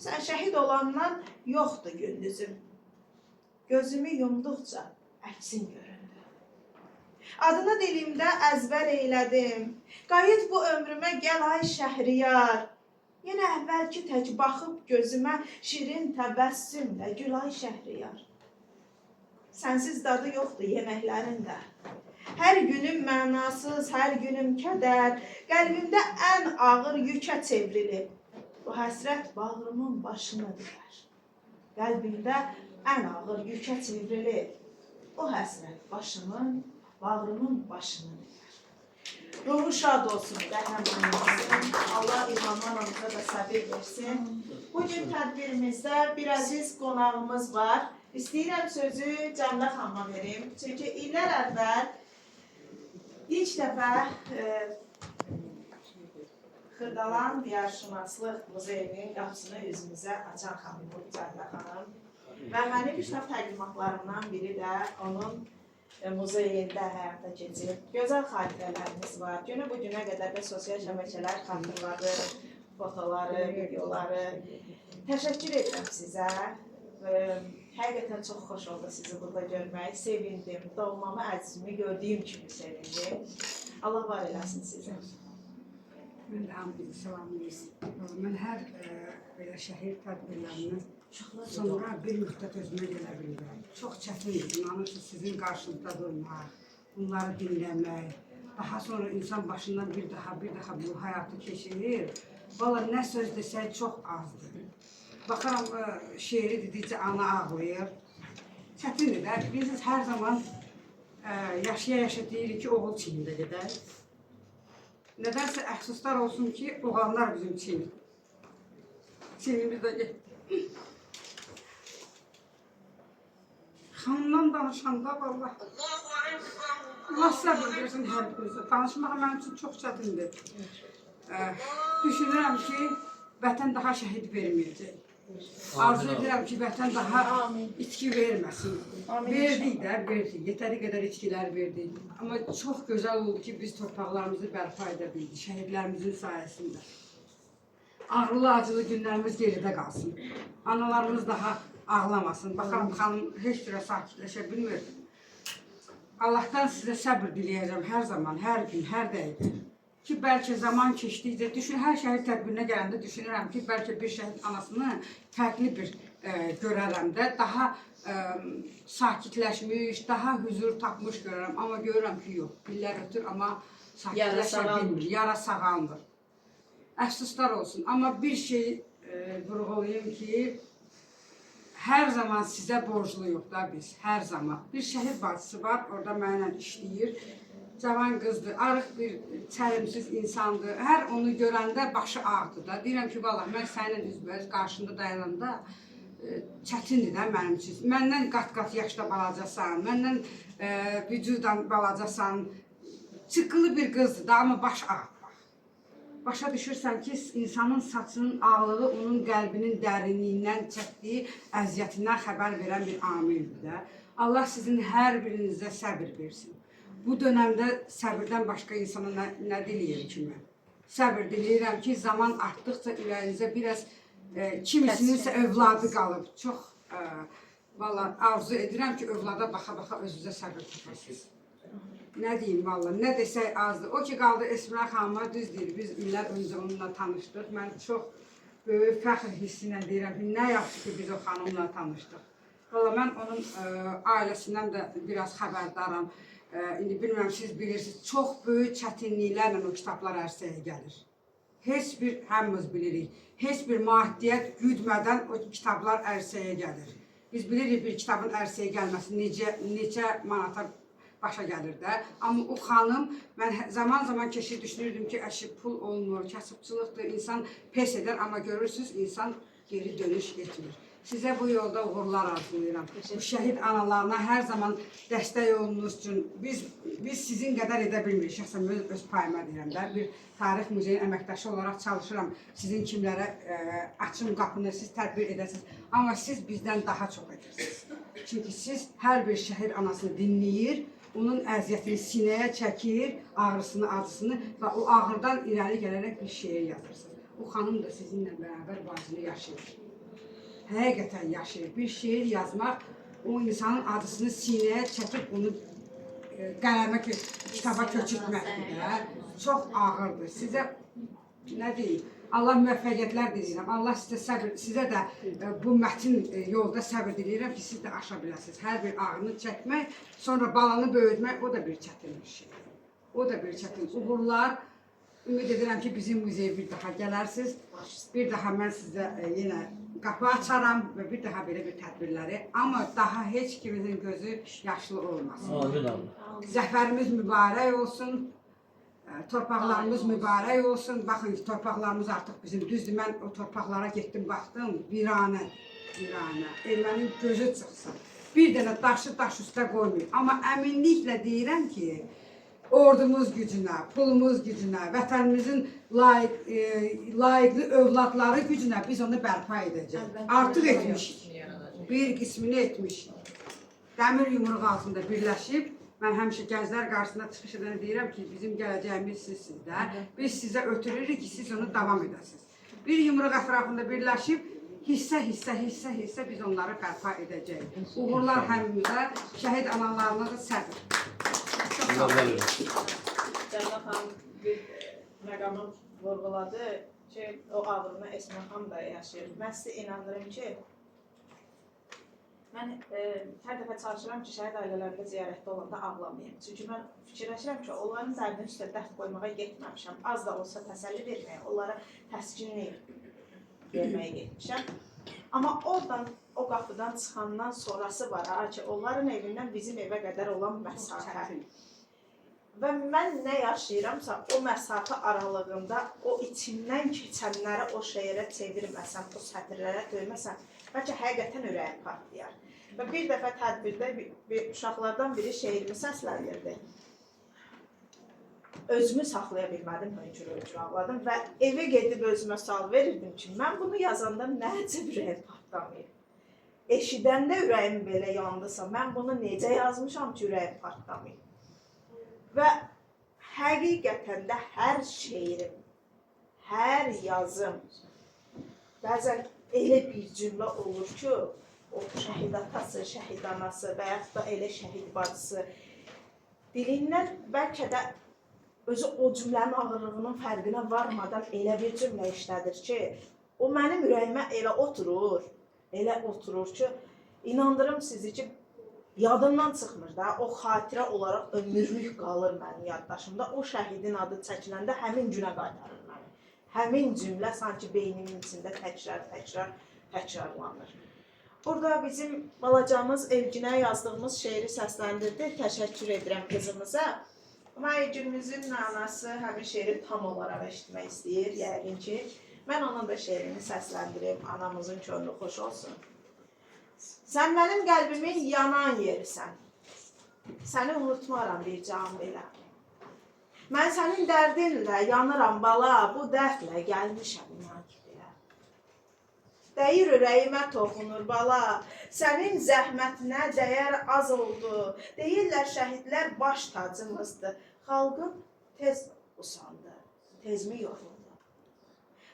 Sən şəhid olandan yoxdur gündüzüm, gözümü yumduqca əksin göründü. Adını dilimdə əzbər eylədim, qayıt bu ömrümə gəl ay Şəhriyar. Yenə əvvəlki tək baxıb gözümə şirin təbəssümlə Gülay Şəhriyar. Sənsiz dadı yoxdur yeməklərin də. Hər günüm mənasız, hər günüm kədər, qəlbimdə ən ağır yükə çevrilib. Bu həsrət bağrımın başını dilər. Qəlbimdə ən ağır yükə çevrilib. O həsrət bağrımın başını dilər. Ruhu şad olsun, qəhrəmanımızın. Allah İlham anamıza da səbir versin. Bugün tədbirimizdə bir əziz qonağımız var. İstəyirəm sözü Cəmlə xanıma verim. Çünki illər əvvəl ilk dəfə Xırdalan Diyarşünaslıq Muzeyinin qapısını üzümüzə açan xanımdır Cəmlə xanım. Və mənim kitab təqdimatlarımdan biri də onun muzeyində həyata keçir. Gözəl xatirələrimiz var. Günü bu günə qədər də sosial şəbəkələr xatırladı, fotoları, videoları. Təşəkkür edirəm sizə. Həqiqətən çox xoş oldu sizi burada görmək. Sevindim, doğmamı, əzizimi gördüyüm kimi sevindim. Allah var eləsin sizə. Mən də hamınızı salamlayırsın. Mən hər belə şəhid tədbirlərini sonra bir müddət özümə gələ bilmirəm. Çox çətindir, inanırsınız sizin qarşınızda durmaq, bunları dinləmək. Daha sonra insan başından bir daha bu həyatı keçirir. Valla nə söz desək çox azdır. Baxaram, şeiri dedikcə ana ağlayır. Çətindir də, bilirsiniz, hər zaman yaşaya-yaşa deyirik ki, oğul çiyində gedək. Nədənsə əxsuslar olsun ki, oğlanlar bizim çiynimizdə getdi. Xanımdan danışanda valla Allah səbir versin hər birinizə. Danışmaq mənim üçün çox çətindir. Düşünürəm ki, vətən daha şəhid verməyəcək. Arzu edirəm ki, vətən daha içki verməsin. Verdik də, verdik. Yetəri qədər içkilər verdik. Amma çox gözəl oldu ki, biz torpaqlarımızı bərpa edə bildik, şəhidlərimizin sayəsində. Ağrılı, acılı günlərimiz geridə qalsın. Analarımız daha ağlamasın. Baxaram, xanım heç cürə sakitləşə bilmir. Allahdan sizə səbr diləyəcəm hər zaman, hər gün, hər dəqiqə. Ki, bəlkə zaman keçdikcə, hər şəhid tədbirinə gələndə düşünürəm ki, bəlkə bir şəhid anasını fərqli bir görərəm də, daha sakitləşmiş, daha huzur tapmış görərəm. Amma görürəm ki, yox, illər ötür, amma sakitləşə bilmir, yara sağandır. Əfsuslar olsun. Amma bir şey vurğulayayım ki, hər zaman sizə borcluyuq da biz, hər zaman. Bir şəhid bacısı var, orada mənimlə işləyir. Cavan qızdır, arıq bir çəlimsiz insandır. Hər onu görəndə başı ağdır da. Deyirəm ki, valla mən səninlə üzbəüz qarşında dayananda çətindir də mənim üçün. Məndən qat-qat yaşda balacasan, məndən vücudan balacasan, çıqqılı bir qızdır da, amma baş ağır. Başa düşürsən ki, insanın saçının ağlığı onun qəlbinin dərinliyindən çəkdiyi əziyyətindən xəbər verən bir amildir də. Allah sizin hər birinizə səbir versin. Bu dönəmdə səbirdən başqa insana nə diləyir ki mən? Səbir diləyirəm ki, zaman artdıqca ürəyinizə biraz kimisininsə övladı qalıb. Çox arzu edirəm ki, övlada baxa-baxa özünüzə səbir tapasınız. Nə deyim valla, nə desək azdır. O ki qaldı Esmira xanıma düz deyir, biz illər öncə onunla tanışdıq. Mən çox böyük fəxr hissi ilə deyirəm ki, nə yaxşı ki biz o xanımla tanışdıq. Valla mən onun ailəsindən də biraz xəbərdaram. İndi bilmirəm, siz bilirsiniz, çox böyük çətinliklərlə o kitablar ərsəyə gəlir. Heç bir, həmimiz bilirik, heç bir maddiyyət güdmədən o kitablar ərsəyə gəlir. Biz bilirik bir kitabın ərsəyə gəlməsi neçə manata başa gəlir də. Amma o xanım, mən zaman-zaman keçir düşünürdüm ki, əşi pul olmur, kasıbçılıqdır, insan pes edər, amma görürsünüz, insan geri dönüş etmir. Sizə bu yolda uğurlar arzulayıram. Bu şəhid analarına hər zaman dəstək olunuz üçün biz sizin qədər edə bilmirik. Şəxsən öz payıma deyirəm də. Bir tarix muzeyin əməkdaşı olaraq çalışıram. Sizin kimlərə açım qapını, siz tədbir edəsiniz. Amma siz bizdən daha çox edirsiniz. Çünki siz hər bir şəhid anasını dinləyir, onun əziyyətini sinəyə çəkir, ağrısını, acısını və o ağırdan irəli gələrək bir şeir yazırsınız. O xanım da sizinlə bərabər vacını yaşayır. Həqiqətən yaşayır. Bir şeir yazmaq, o insanın acısını sinəyə çəkib, onu qələmə, kitaba köçürtməkdir də. Çox ağırdır. Sizə, nə deyim, Allah müvəffəqiyyətlər diləyirəm. Allah sizə də bu mətin yolda səbir diləyirəm ki, siz də aşa biləsiniz. Hər bir ağrını çəkmək, sonra balanı böyütmək, o da bir çətin bir şey. O da bir çətin. Uğurlar, ümid edirəm ki, bizim muzeyə bir daha gələrsiniz. Bir daha mən sizə yenə qapı açaram və bir daha belə bir tədbirləri. Amma daha heç kimin gözü yaşlı olmasın. Zəfərimiz mübarək olsun. Torpaqlarımız mübarək olsun. Baxın ki, torpaqlarımız artıq bizim düzdür. Mən o torpaqlara getdim, baxdım, viranə. Ermənin gözü çıxsın. Bir dənə daşı daş üstə qoymayın. Amma əminliklə deyirəm ki, ordumuz gücünə, pulumuz gücünə, vətənimizin layiqli övladları gücünə biz onu bərpa edəcəyik. Artıq etmişik. Bir qismini etmişik. Dəmir yumruq altında birləşib, mən həmişə gənclər qarşısında çıxış edən deyirəm ki, bizim gələcəyimiz sizsiniz də. Biz sizə ötürürük ki, siz onu davam edəsiniz. Bir yumruq ətrafında birləşib, hissə biz onları bərpa edəcəyik. Uğurlar həmimizə, şəhid analarına da səbir. Cəlal xanım bir məqamı vurğuladı ki, o ağrını Esmira xanım da yaşayır. Mən sizə inandırım ki, mən hər dəfə çalışıram ki, şəhid ailələrdə ziyarətdə olanda ağlamayayım. Çünki mən fikirləşirəm ki, onların dərdinin üstə dərd qoymağa getməmişəm. Az da olsa təsəlli verməyə, onlara təskinlik verməyə getmişəm. Amma oradan, o qapıdan çıxandan sonrası var ki, onların evindən bizim evə qədər olan məsafə. Və mən nə yaşayıramsa, o məsafə aralığında o içimdən keçənləri o şeirə çevirməsəm, o sətirlərə döyməsəm, bəlkə həqiqətən ürəyim partlayar. Və bir dəfə tədbirdə uşaqlardan biri şeirimi səsləndirdi. özümü saxlaya bilmədim, hönkür-hönkür ağladım və evə gedib özümə sual verirdim ki, mən bunu yazanda necə ürəyim partlamayıb? Eşidəndə ürəyim belə yandısa, mən bunu necə yazmışam ki, ürəyim partlamayıb? Və həqiqətən də hər şeirim, hər yazım, bəzən elə bir cümlə olur ki, o şəhid atası, şəhid anası və yaxud da elə şəhid bacısı dilindən bəlkə də özü o cümlənin ağırlığının fərqinə varmadan elə bir cümlə işlədir ki, o mənim ürəyimə elə oturur ki, inandırım sizi ki, yadımdan çıxmır da, o xatirə olaraq ömürlük qalır mənim yaddaşımda. O şəhidin adı çəkiləndə həmin günə qaytarır məni. Həmin cümlə sanki beynimin içində təkrarlanır. Burada bizim balacamız Elginə yazdığımız şeiri səsləndirdi. Təşəkkür edirəm qızımıza. Amma Elginimizin anası həmin şeiri tam olaraq eşitmək istəyir, yəqin ki. Mən onun da şeirini səsləndireyim, anamızın könlü xoş olsun. Sən mənim qəlbimin yanan yerisən. Səni unutmaram bir can belə. Mən sənin dərdinlə yanıram bala, bu dərdlə gəlmişəm inan ki. Deyir ürəyimə toxunur bala, sənin zəhmətinə dəyər az oldu. Deyirlər şəhidlər baş tacımızdır. Xalqın tez usandı, tezmi yoruldu.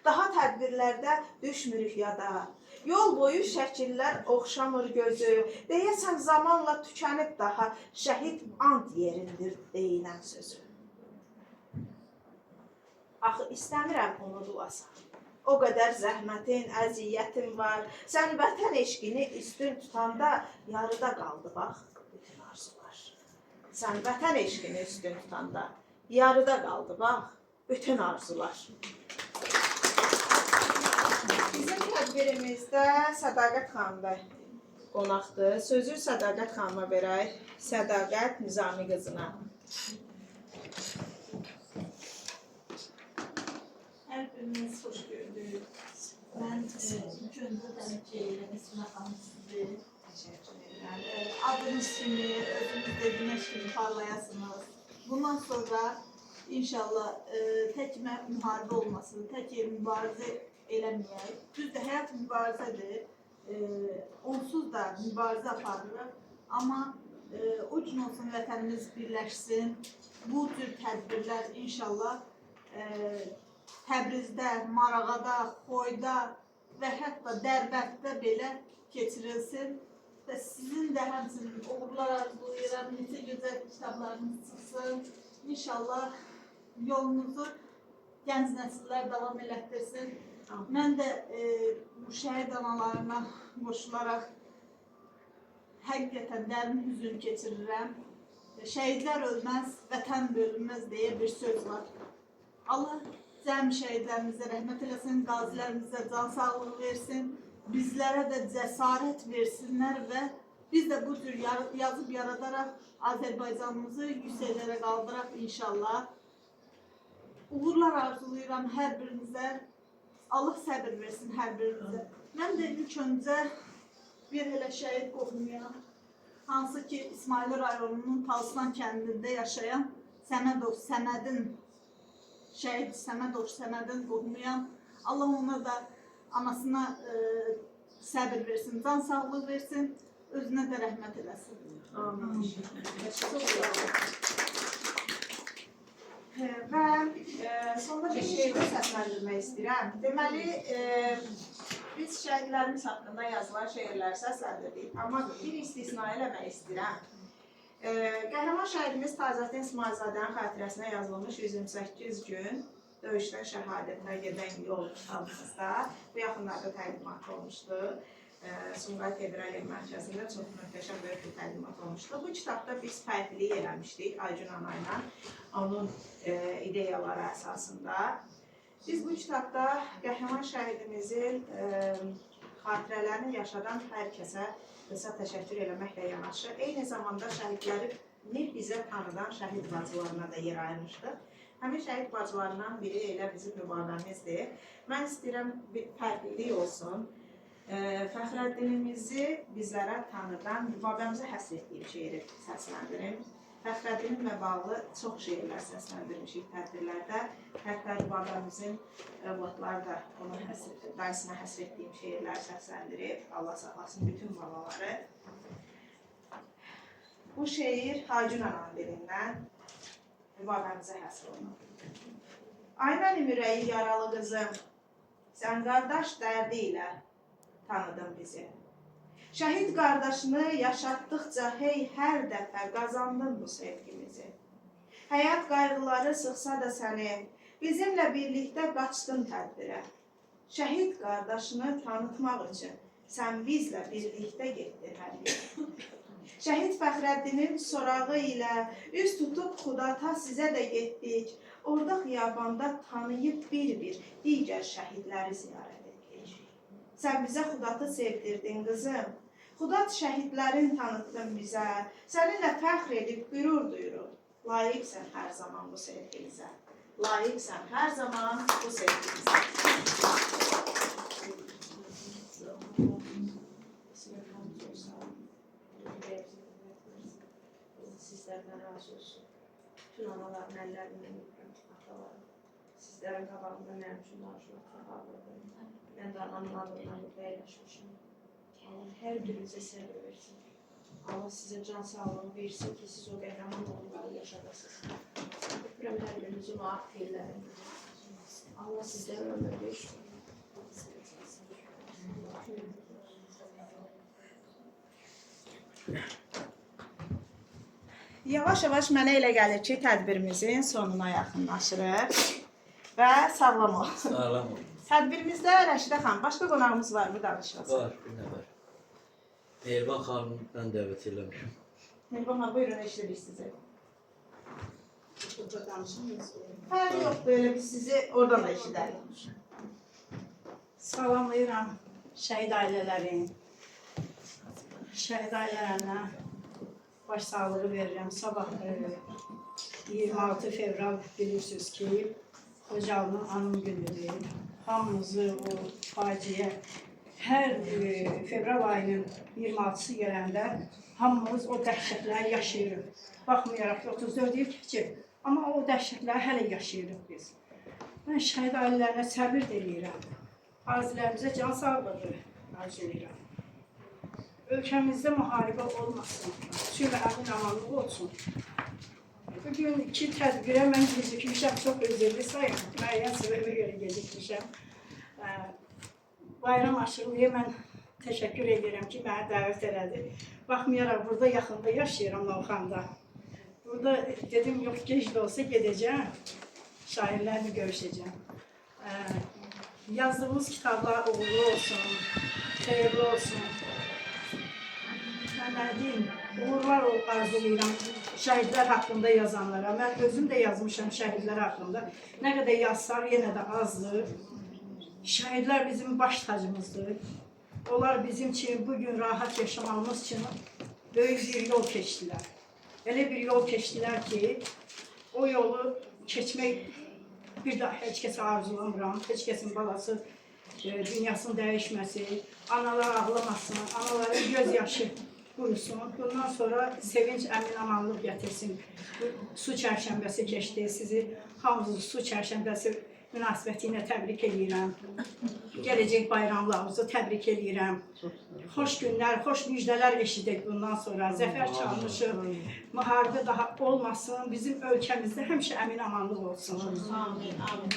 Daha tədbirlərdə düşmürük yada. Yol boyu şəkillər oxşamır gözü. Deyəsən zamanla tükənib daha şəhid ant yerindir deyilən sözü. Axı istəmirəm unudulasan. O qədər zəhmətin, əziyyətin var. Sən vətən eşqini üstün tutanda yarıda qaldı bax bütün arzular. Sən vətən eşqini üstün tutanda yarıda qaldı bax bütün arzular. Bizim tədbirimizdə Sədaqət xanım da qonaqdır. Sözü Sədaqət xanıma verək. Sədaqət Nizami qızına. Hər biriniz xoş gördük. Mən ilk öncə dəmir ki, Məsumə xanım sizi adınız kimi, özünüz də günəş kimi parlayasınız. Bundan sonra inşallah tək müharibə olmasın, tək mübarizə eləməyək. Düzdür, həyat mübarizədir. Onsuz da mübarizə aparırıq. Amma o gün olsun vətənimiz birləşsin. Bu tür tədbirlər inşallah Təbrizdə, Marağada, Xoyda və hətta Dərbətdə belə keçirilsin və sizin də həmçinin uğurlar arzulayıram, necə gözəl kitablarınız çıxsın. İnşallah yolunuzu gənc nəsillər davam elətdirsin. Mən də bu şəhid analarına qoşularaq həqiqətən dərin hüzün keçirirəm. Şəhidlər ölməz, vətən bölünməz deyə bir söz var. Allah cəm şəhidlərimizə rəhmət eləsin, qazilərimizə can sağlığı versin, bizlərə də cəsarət versinlər və biz də bu tür yazıb yaradaraq Azərbaycanımızı yükseklərə qaldıraq inşallah. Uğurlar arzulayıram hər birinizə, Allah səbir versin hər birinizə. Mən də ilk öncə bir elə şəhid qohumuyam, hansı ki İsmail rayonunun Talsılan kəndində yaşayan Səmədin şəhid Səmədin qohumuyam. Allah ona da anasına səbir versin, can sağlığı versin, özünə də rəhmət eləsin. Amin. Və sonda bir şeiri səsləndirmək istəyirəm. Deməli, biz şəhidlərimiz haqqında yazılan şeirləri səsləndirdik, amma bir istisna eləmək istəyirəm. Qəhrəman şəhidimiz Tazəddin İsmailzadənin xatirəsinə yazılmış 128 gün döyüşdən şəhadətə gedən yol kitabımızda bu yaxınlarda təqdimat olmuşdu. Sumqayıt Edir Əliyev mərkəzində çox möhtəşəm böyük bir təqdimat olmuşdu. Bu kitabda biz fərqlilik eləmişdik Aycun ana ilə, onun ideyaları əsasında. Biz bu kitabda qəhrəman şəhidimizin xatirələrini yaşadan hər kəsə qısa təşəkkür eləməklə yanaşı, eyni zamanda şəhidləri bizə tanıdan şəhid bacılarına da yer ayırmışdıq. Həmin şəhid bacılarından biri elə bizim mübarizəmizdir. Mən istəyirəm bir fərqlilik olsun. Fəxrəddinimizi bizlərə tanıdan, babəmizə həsr etdiyim şeiri səsləndirim. Fəxrəddinimlə bağlı çox şeirlər səsləndirmişik tədbirlərdə. Hətta Rübabəmizin övladları da onun dayısına həsr etdiyim şeirlər səsləndirib. Allah saxlasın bütün babaları. Bu şeir Hacun ananın dilindən Rübabəmizə həsr olunub. Ay mənim ürəyi yaralı qızım, sən qardaş dərdi ilə tanıdın bizi. Şəhid qardaşını yaşatdıqca hey hər dəfə qazandın bu sevgimizi. Həyat qayğıları sıxsa da səni, bizimlə birlikdə qaçdın tədbirə. Şəhid qardaşını tanıtmaq üçün sən bizlə birlikdə getdin hər yerə. Şəhid Fəxrəddinin sorağı ilə üz tutub Xudata sizə də getdik. Orada xiyabanda tanıyıb bir-bir digər şəhidləri ziyarət etdik. Sən bizə Xudatı sevdirdin qızım. Xudat şəhidlərin tanıtdın bizə. Səninlə fəxr edib qürur duyuruq. Layiqsən hər zaman bu sevgimizə. Layiqsən hər zaman bu sevgimizə. Sizlərdən razı olsun. Bütün analarım əllərindən öpürəm, atalarım. Sizlərin qabağında mənim üçün danışmaq çox ağırdır. Mən də anamın adından burada əyləşmişim. Allah hər birinizə səbir versin. Allah sizə can sağlığı versin ki, siz o qəhrəman oğulları yaşadasınız. Öpürəm hər birinizin o ağ fillərini. Allah sizlərə ömür versin. Yavaş-yavaş mənə elə gəlir ki, tədbirimizin sonuna yaxınlaşırıq və sağlam ol. Sağlam ol. Tədbirimizdə Rəşidə xanım, başqa qonağımız var mı danışmasın? Var, bir nəfər. Mehriban xanımdan dəvət eləmişim. Mehriban xanım, buyurun, eşidirik sizi. Fərqi yoxdur, elə biz sizi oradan da eşidərik. Salamlayıram şəhid ailələrin, şəhid ailələrinə baş sağlığı verirəm. Sabah 26 fevral bilirsiniz ki, Xocalının anım günüdür. Hamımızı o faciə hər fevral ayının 26-sı gələndə hamımız o dəhşətləri yaşayırıq. Baxmayaraq ki, 34 il keçib, amma o dəhşətləri hələ yaşayırıq biz. Mən şəhid ailələrinə səbir diləyirəm. Qazilərimizə can sağlığı arzulayıram. Ölkəmizdə müharibə olmasın, sülh əmin amanlıq olsun. Bugün iki tədbirə mən gecikmişəm, çox özürlü sayım. Müəyyən səbəbə görə gecikmişəm. Bayram aşırılıya mən təşəkkür edirəm ki, mənə dəvət elədi. Baxmayaraq, burada yaxında yaşayıram Novxanda. Burada dedim, yox, gec də olsa gedəcəm, şairlərlə görüşəcəm. Yazdığımız kitablar uğurlu olsun, xeyirli olsun. Mən nə deyim, uğurlar arzulayıram şəhidlər haqqında yazanlara. Mən özüm də yazmışam şəhidlər haqqında. Nə qədər yazsaq, yenə də azdır. Şəhidlər bizim baş tacımızdır. Onlar bizim için, bugün rahat yaşamamız için böyük bir yol keçdilər. Elə bir yol keçdilər ki, o yolu keçmək bir daha heç kəsə arzulamıram. Heç kəsin balası dünyasının dəyişməsi, analar ağlamasın, anaların göz yaşı qurusun. Bundan sonra sevinç, əmin amanlıq gətirsin. Su çərşənbəsi keçdi. Sizi hamınızı su çərşənbəsi münasibəti ilə təbrik edirəm. Gələcək bayramlarımızı təbrik edirəm. Xoş günlər, xoş müjdələr eşidək bundan sonra. Zəfər çalmışıq, müharibə daha olmasın. Bizim ölkəmizdə həmişə əmin amanlıq olsun. Amin, amin.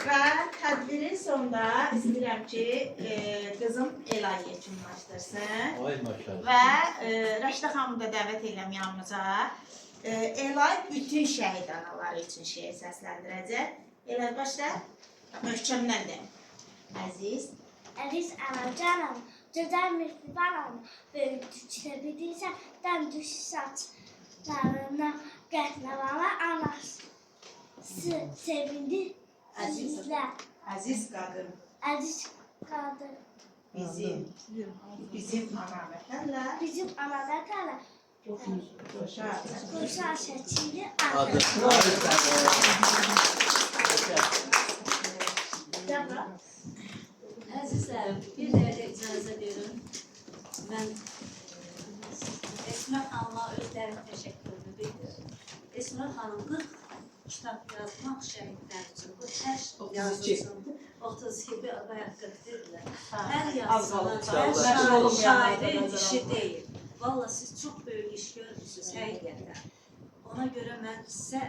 Və tədbirin sonunda istəyirəm ki, qızım Elay yekunlaşdırsın. Ay maşallah. Və Rəşidə xanımı da dəvət edirəm yanımıza. Elay bütün şəhid anaları üçün şeir səsləndirəcək. Elay başla. Möhkəmdən də. Əziz. Əziz anam, canım, gözəl mehribanam, böyüdükcə bilirsən, dən düş saçlarına qəhrəmanla anası sevindi sizlər. Əziz qadın. Əziz qadın. Bizim ana vətənlə. Bizim ana vətənlə. Qoşar şəkili Adı. Əzizlərim, bir dəqiqə icazə verin. Mən şəhid təşəkkürünü bildirir. Esmər xanım 40 kitab yazmaq şəhidlər üçün, bu hər yazıcının 32 bayaq 40 dedilər. Hər yazıcının, hər şairin işi deyil. Valla siz çox böyük iş görmürsünüz həqiqətən. Ona görə mən sizə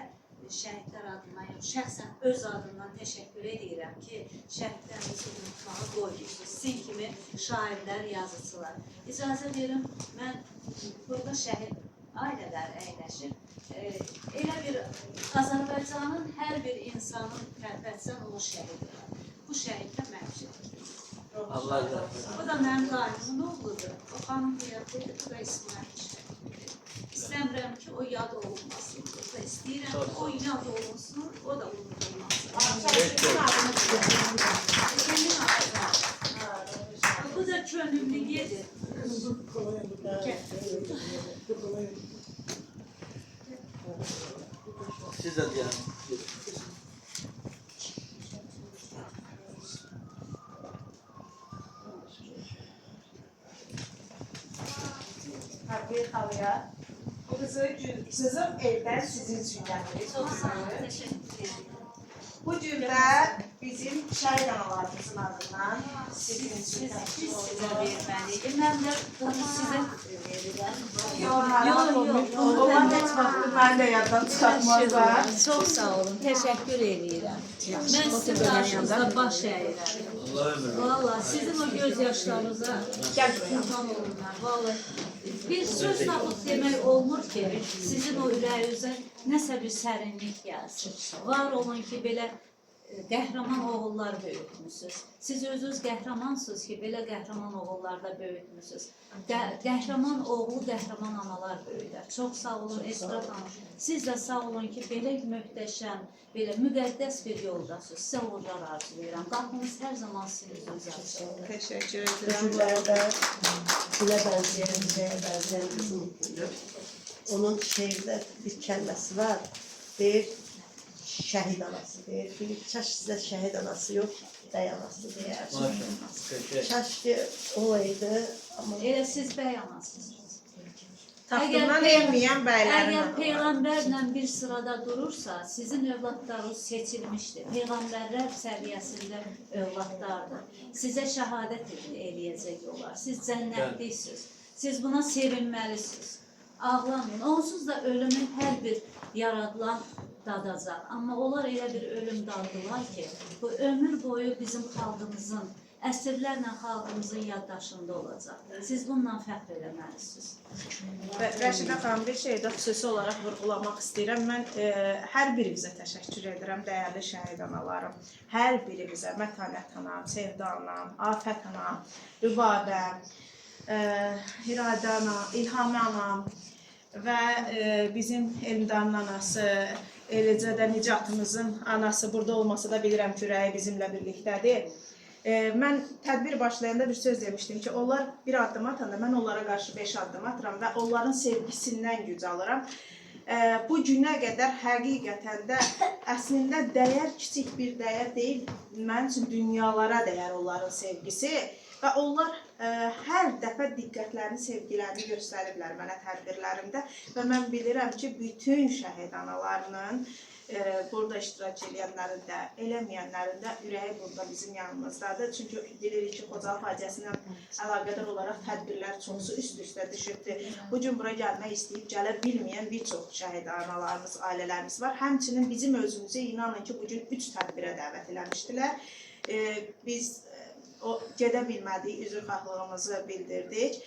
şəhidlər adına, şəxsən öz adından təşəkkür edirəm ki, şəhidlərimizi unutmağı qoymuyorsunuz. Sizin kimi şairlər, yazıcılar. İcazə verin, mən burada şəhid ailələr əyləşir. Elə bir Azərbaycanın hər bir insanın tərpətsən o şəhidir. Bu şəhid də mənim şəhidim. Bu da mənim daimin oğludur. O xanım həyatıydı, bu da İsmail şəhididir. İstəmirəm ki, o yad olunmasın. İstəyirəm ki, o yad olunsun, o da unutulmasın. Bu da könüllüyedir. Siz de diyelim. Hərbiyə xalaya. Qızım evdən sizin üçün gətirir. Çox sağ olun, təşəkkür ederim. Bu gün də bizim şəhid analarımızın adından sizin üçün Siz sizə verməliyik. Mən də bunu sizə verirəm. Onlar heç vaxt mən də yaddan çıxartmazlar. Çox sağ olun, təşəkkür edirəm. Mən sizin qarşınızda baş əyirəm. Valla sizin o göz yaşlarınıza qurban olunlar. Valla bir söz tapıb demək olmur ki, sizin o ürəyinizə nəsə bir sərinlik gəlsin. Var olun ki, belə qəhrəman oğullar böyütmüsünüz. Siz özünüz qəhrəmansınız ki, belə qəhrəman oğullarda böyütmüsünüz. Qəhrəman oğlu, qəhrəman analar böyüdər. Çox sağ olun Esra xanım. Siz də sağ olun ki, belə möhtəşəm, belə müqəddəs bir yoldasınız. Sizə uğurlar arzulayıram. Qapınız hər zaman sizin üzünüzə açılır. Təşəkkür edirəm. Şurada gülə bənzəyən qızım. Onun şeirdə bir kəlməsi var. Deyir, şəhid anası deyir. Bir çaş sizə şəhid anası yox, bəy anası deyər. Çaş ki o idi. Elə siz bəy anasınız. Taxtından elməyən bəylərin Əgər Peyğəmbərlə bir sırada durursa, sizin övladlarınız seçilmişdir. Peyğəmbərlər səviyyəsində övladlardır. Sizə şəhadət eləyəcək olar. Siz cənnətliksiniz. Siz buna sevinməlisiniz. Ağlamayın. Onsuz da ölümün hər bir yaradılan dadacaq. Amma onlar elə bir ölüm daddılar ki, bu ömür boyu bizim xalqımızın, əsrlərlə xalqımızın yaddaşında olacaq. Siz bununla fəxr eləməlisiniz. Rəşidə xanım, bir şey də xüsusi olaraq vurğulamaq istəyirəm. Mən hər birinizə təşəkkür edirəm, dəyərli şəhid analarım. Hər birinizə, Mətanət anam, Sevda anam, Afət anam, Rübabə, İradə anam, İlhami anam və bizim Elmdanın anası, eləcə də Nicatımızın anası burada olmasa da bilirəm ki, ürəyi bizimlə birlikdədir. Mən tədbir başlayanda bir söz demişdim ki, onlar bir addım atanda mən onlara qarşı 5 addım atıram və onların sevgisindən güc alıram. Bu günə qədər həqiqətən də əslində dəyər kiçik bir dəyər deyil, mənim üçün dünyalara dəyər onların sevgisi. Və onlar hər dəfə diqqətlərini, sevgilərini göstəriblər mənə tədbirlərimdə və mən bilirəm ki, bütün şəhid analarının burada iştirak edənlərin də, eləməyənlərin də ürəyi burada bizim yanımızdadır. Çünki bilirik ki, Xocalı faciəsindən əlaqədar olaraq tədbirlər çoxsu üst-üstə düşübdür. Bu gün bura gəlmək istəyib gələ bilməyən bir çox şəhid analarımız, ailələrimiz var. Həmçinin bizim özümüzə inanın ki, bugün 3 tədbirə dəvət eləmişdilər. Biz o gedə bilmədik, üzrxahlığımızı bildirdik.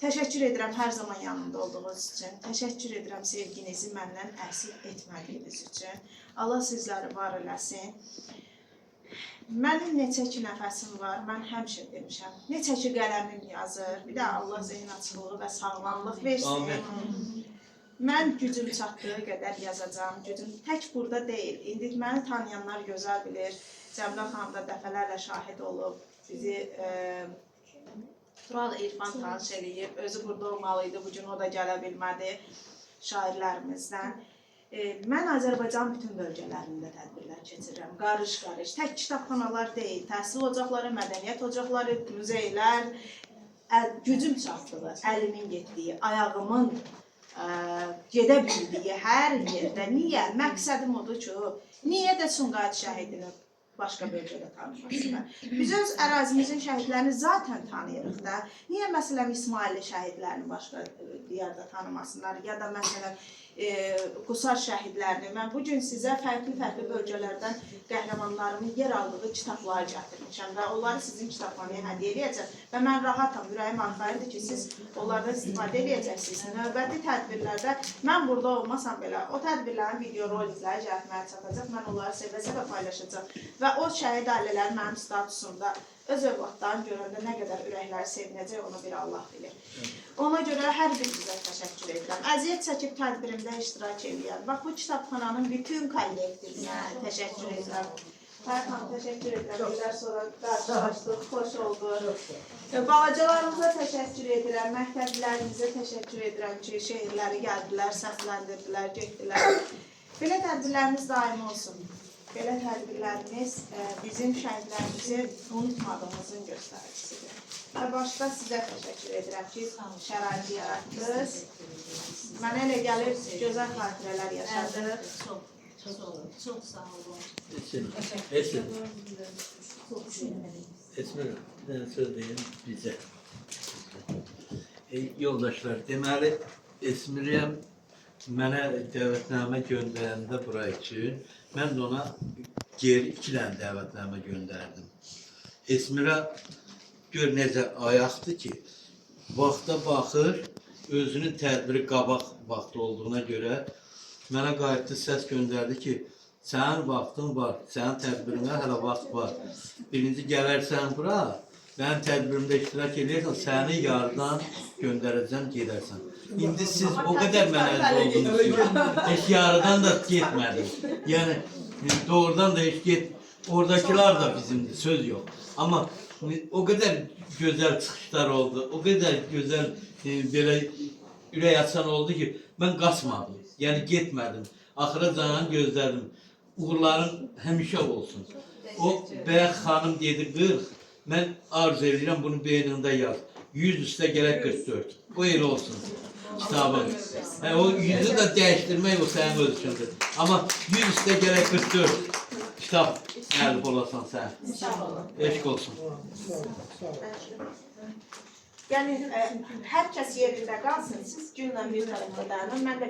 Təşəkkür edirəm hər zaman yanımda olduğunuz üçün. Təşəkkür edirəm sevginizi məndən əsil etmədiyiniz üçün. Allah sizləri var eləsin. Mənim neçə ki nəfəsim var, mən həmişə demişəm. Neçə ki qələmim yazır. Bir də Allah zehin açıqlığı və sağlamlıq versin. Mən gücüm çatdığı qədər yazacağım. Gücüm tək burada deyil. İndi məni tanıyanlar gözəl bilir. Cəmilə xanım da dəfələrlə şahid olub. Bizi Tural İrfan tanış eləyib. Özü burada olmalıydı. Bugün o da gələ bilmədi şairlərimizdən. Mən Azərbaycan bütün bölgələrində tədbirlər keçirirəm. Qarış-qarış. Tək kitabxanalar deyil. Təhsil ocaqları, mədəniyyət ocaqları, muzeylər. Gücüm çatdığı, əlimin getdiyi, ayağımın gedə bildiyi hər yerdə. Niyə? Məqsədim odur ki, niyə də Sumqayıt şəhidini başqa bölgədə tanımasınlar? Biz öz ərazimizin şəhidlərini zaten tanıyırıq da. Niyə məsələn İsmailli şəhidlərini başqa diyarda tanımasınlar? Ya da məsələn Qusar şəhidlərini. Mən bugün sizə fərqli bölgələrdən qəhrəmanlarımın yer aldığı kitabları gətirmişəm və onları sizin kitabxanaya hədiyyə edəcəm. Və mən rahatam, ürəyim arxayındır ki, siz onlardan istifadə edəcəksiniz. Növbəti tədbirlərdə mən burada olmasam belə, o tədbirlərin video rolikləri gəlməyə çatacaq. Mən onları sevə-sevə paylaşacaq. Və o şəhid ailələri mənim statusumda öz övladlarını görəndə nə qədər ürəkləri sevinəcək, onu bir Allah bilir. Ona görə hər birinizə təşəkkür edirəm. Əziyyət çəkib tədbirimdə iştirak edirəm. Bax, bu kitabxananın bütün kollektivinə təşəkkür edirəm. Hər hanı təşəkkür edirəm. İllər sonra qarşılaşdıq, xoş oldu. Balacalarımıza təşəkkür edirəm. Məktəblərimizə təşəkkür edirəm ki, şehirləri gəldilər, səsləndirdilər, getdilər. Belə tədbirlərimiz daim olsun. Belə tədbirlərimiz bizim şəhidlərimizi unutmadığımızın göstəricisidir. Və başda sizə təşəkkür edirəm ki, şəraiti yaratdınız. Mənə elə gəlir, gözəl xatirələr yaşadıq. Çox sağ olun. Esmer, bir söz deyim bizə. Yoldaşlar, deməli, Esmiriyəm mənə dəvətnamə göndərəndə bura üçün, mən də ona geri 2 dənə dəvətnamə göndərdim. Esmirə gör necə ayaqdır ki, vaxta baxır, özünün tədbiri qabaq vaxtı olduğuna görə mənə qayıtdı, səs göndərdi ki, sənin vaxtın var, sənin tədbirinə hələ vaxt var. Birinci gələrsən bura, mənim tədbirimdə iştirak edirsən, səni yardan göndərəcəm, gedərsən. İndi siz o qədər mənə əziz oldunuz ki, heç yarıdan da getmədim. Yəni, doğrudan da heç get, oradakılar da bizimdir, söz yox. Amma o qədər gözəl çıxışlar oldu, o qədər gözəl belə ürək açan oldu ki, mən qaçmadım, yəni getmədim. Axıra canını gözlədim. Uğurların həmişə olsun. O bəyək xanım dedi 40, mən arzu edirəm bunu beynində yaz. 100 üstə gələk 44. Bu el olsun kitabın. O 100'ü də dəyişdirmək o sənin öz üçündür. Amma 100 üstə gələk 44 kitab əlif olasan sən. Eşq olsun. Yəni, hər kəs yerində qalsın, siz günlə bir tərəfdə dayanın. Mən də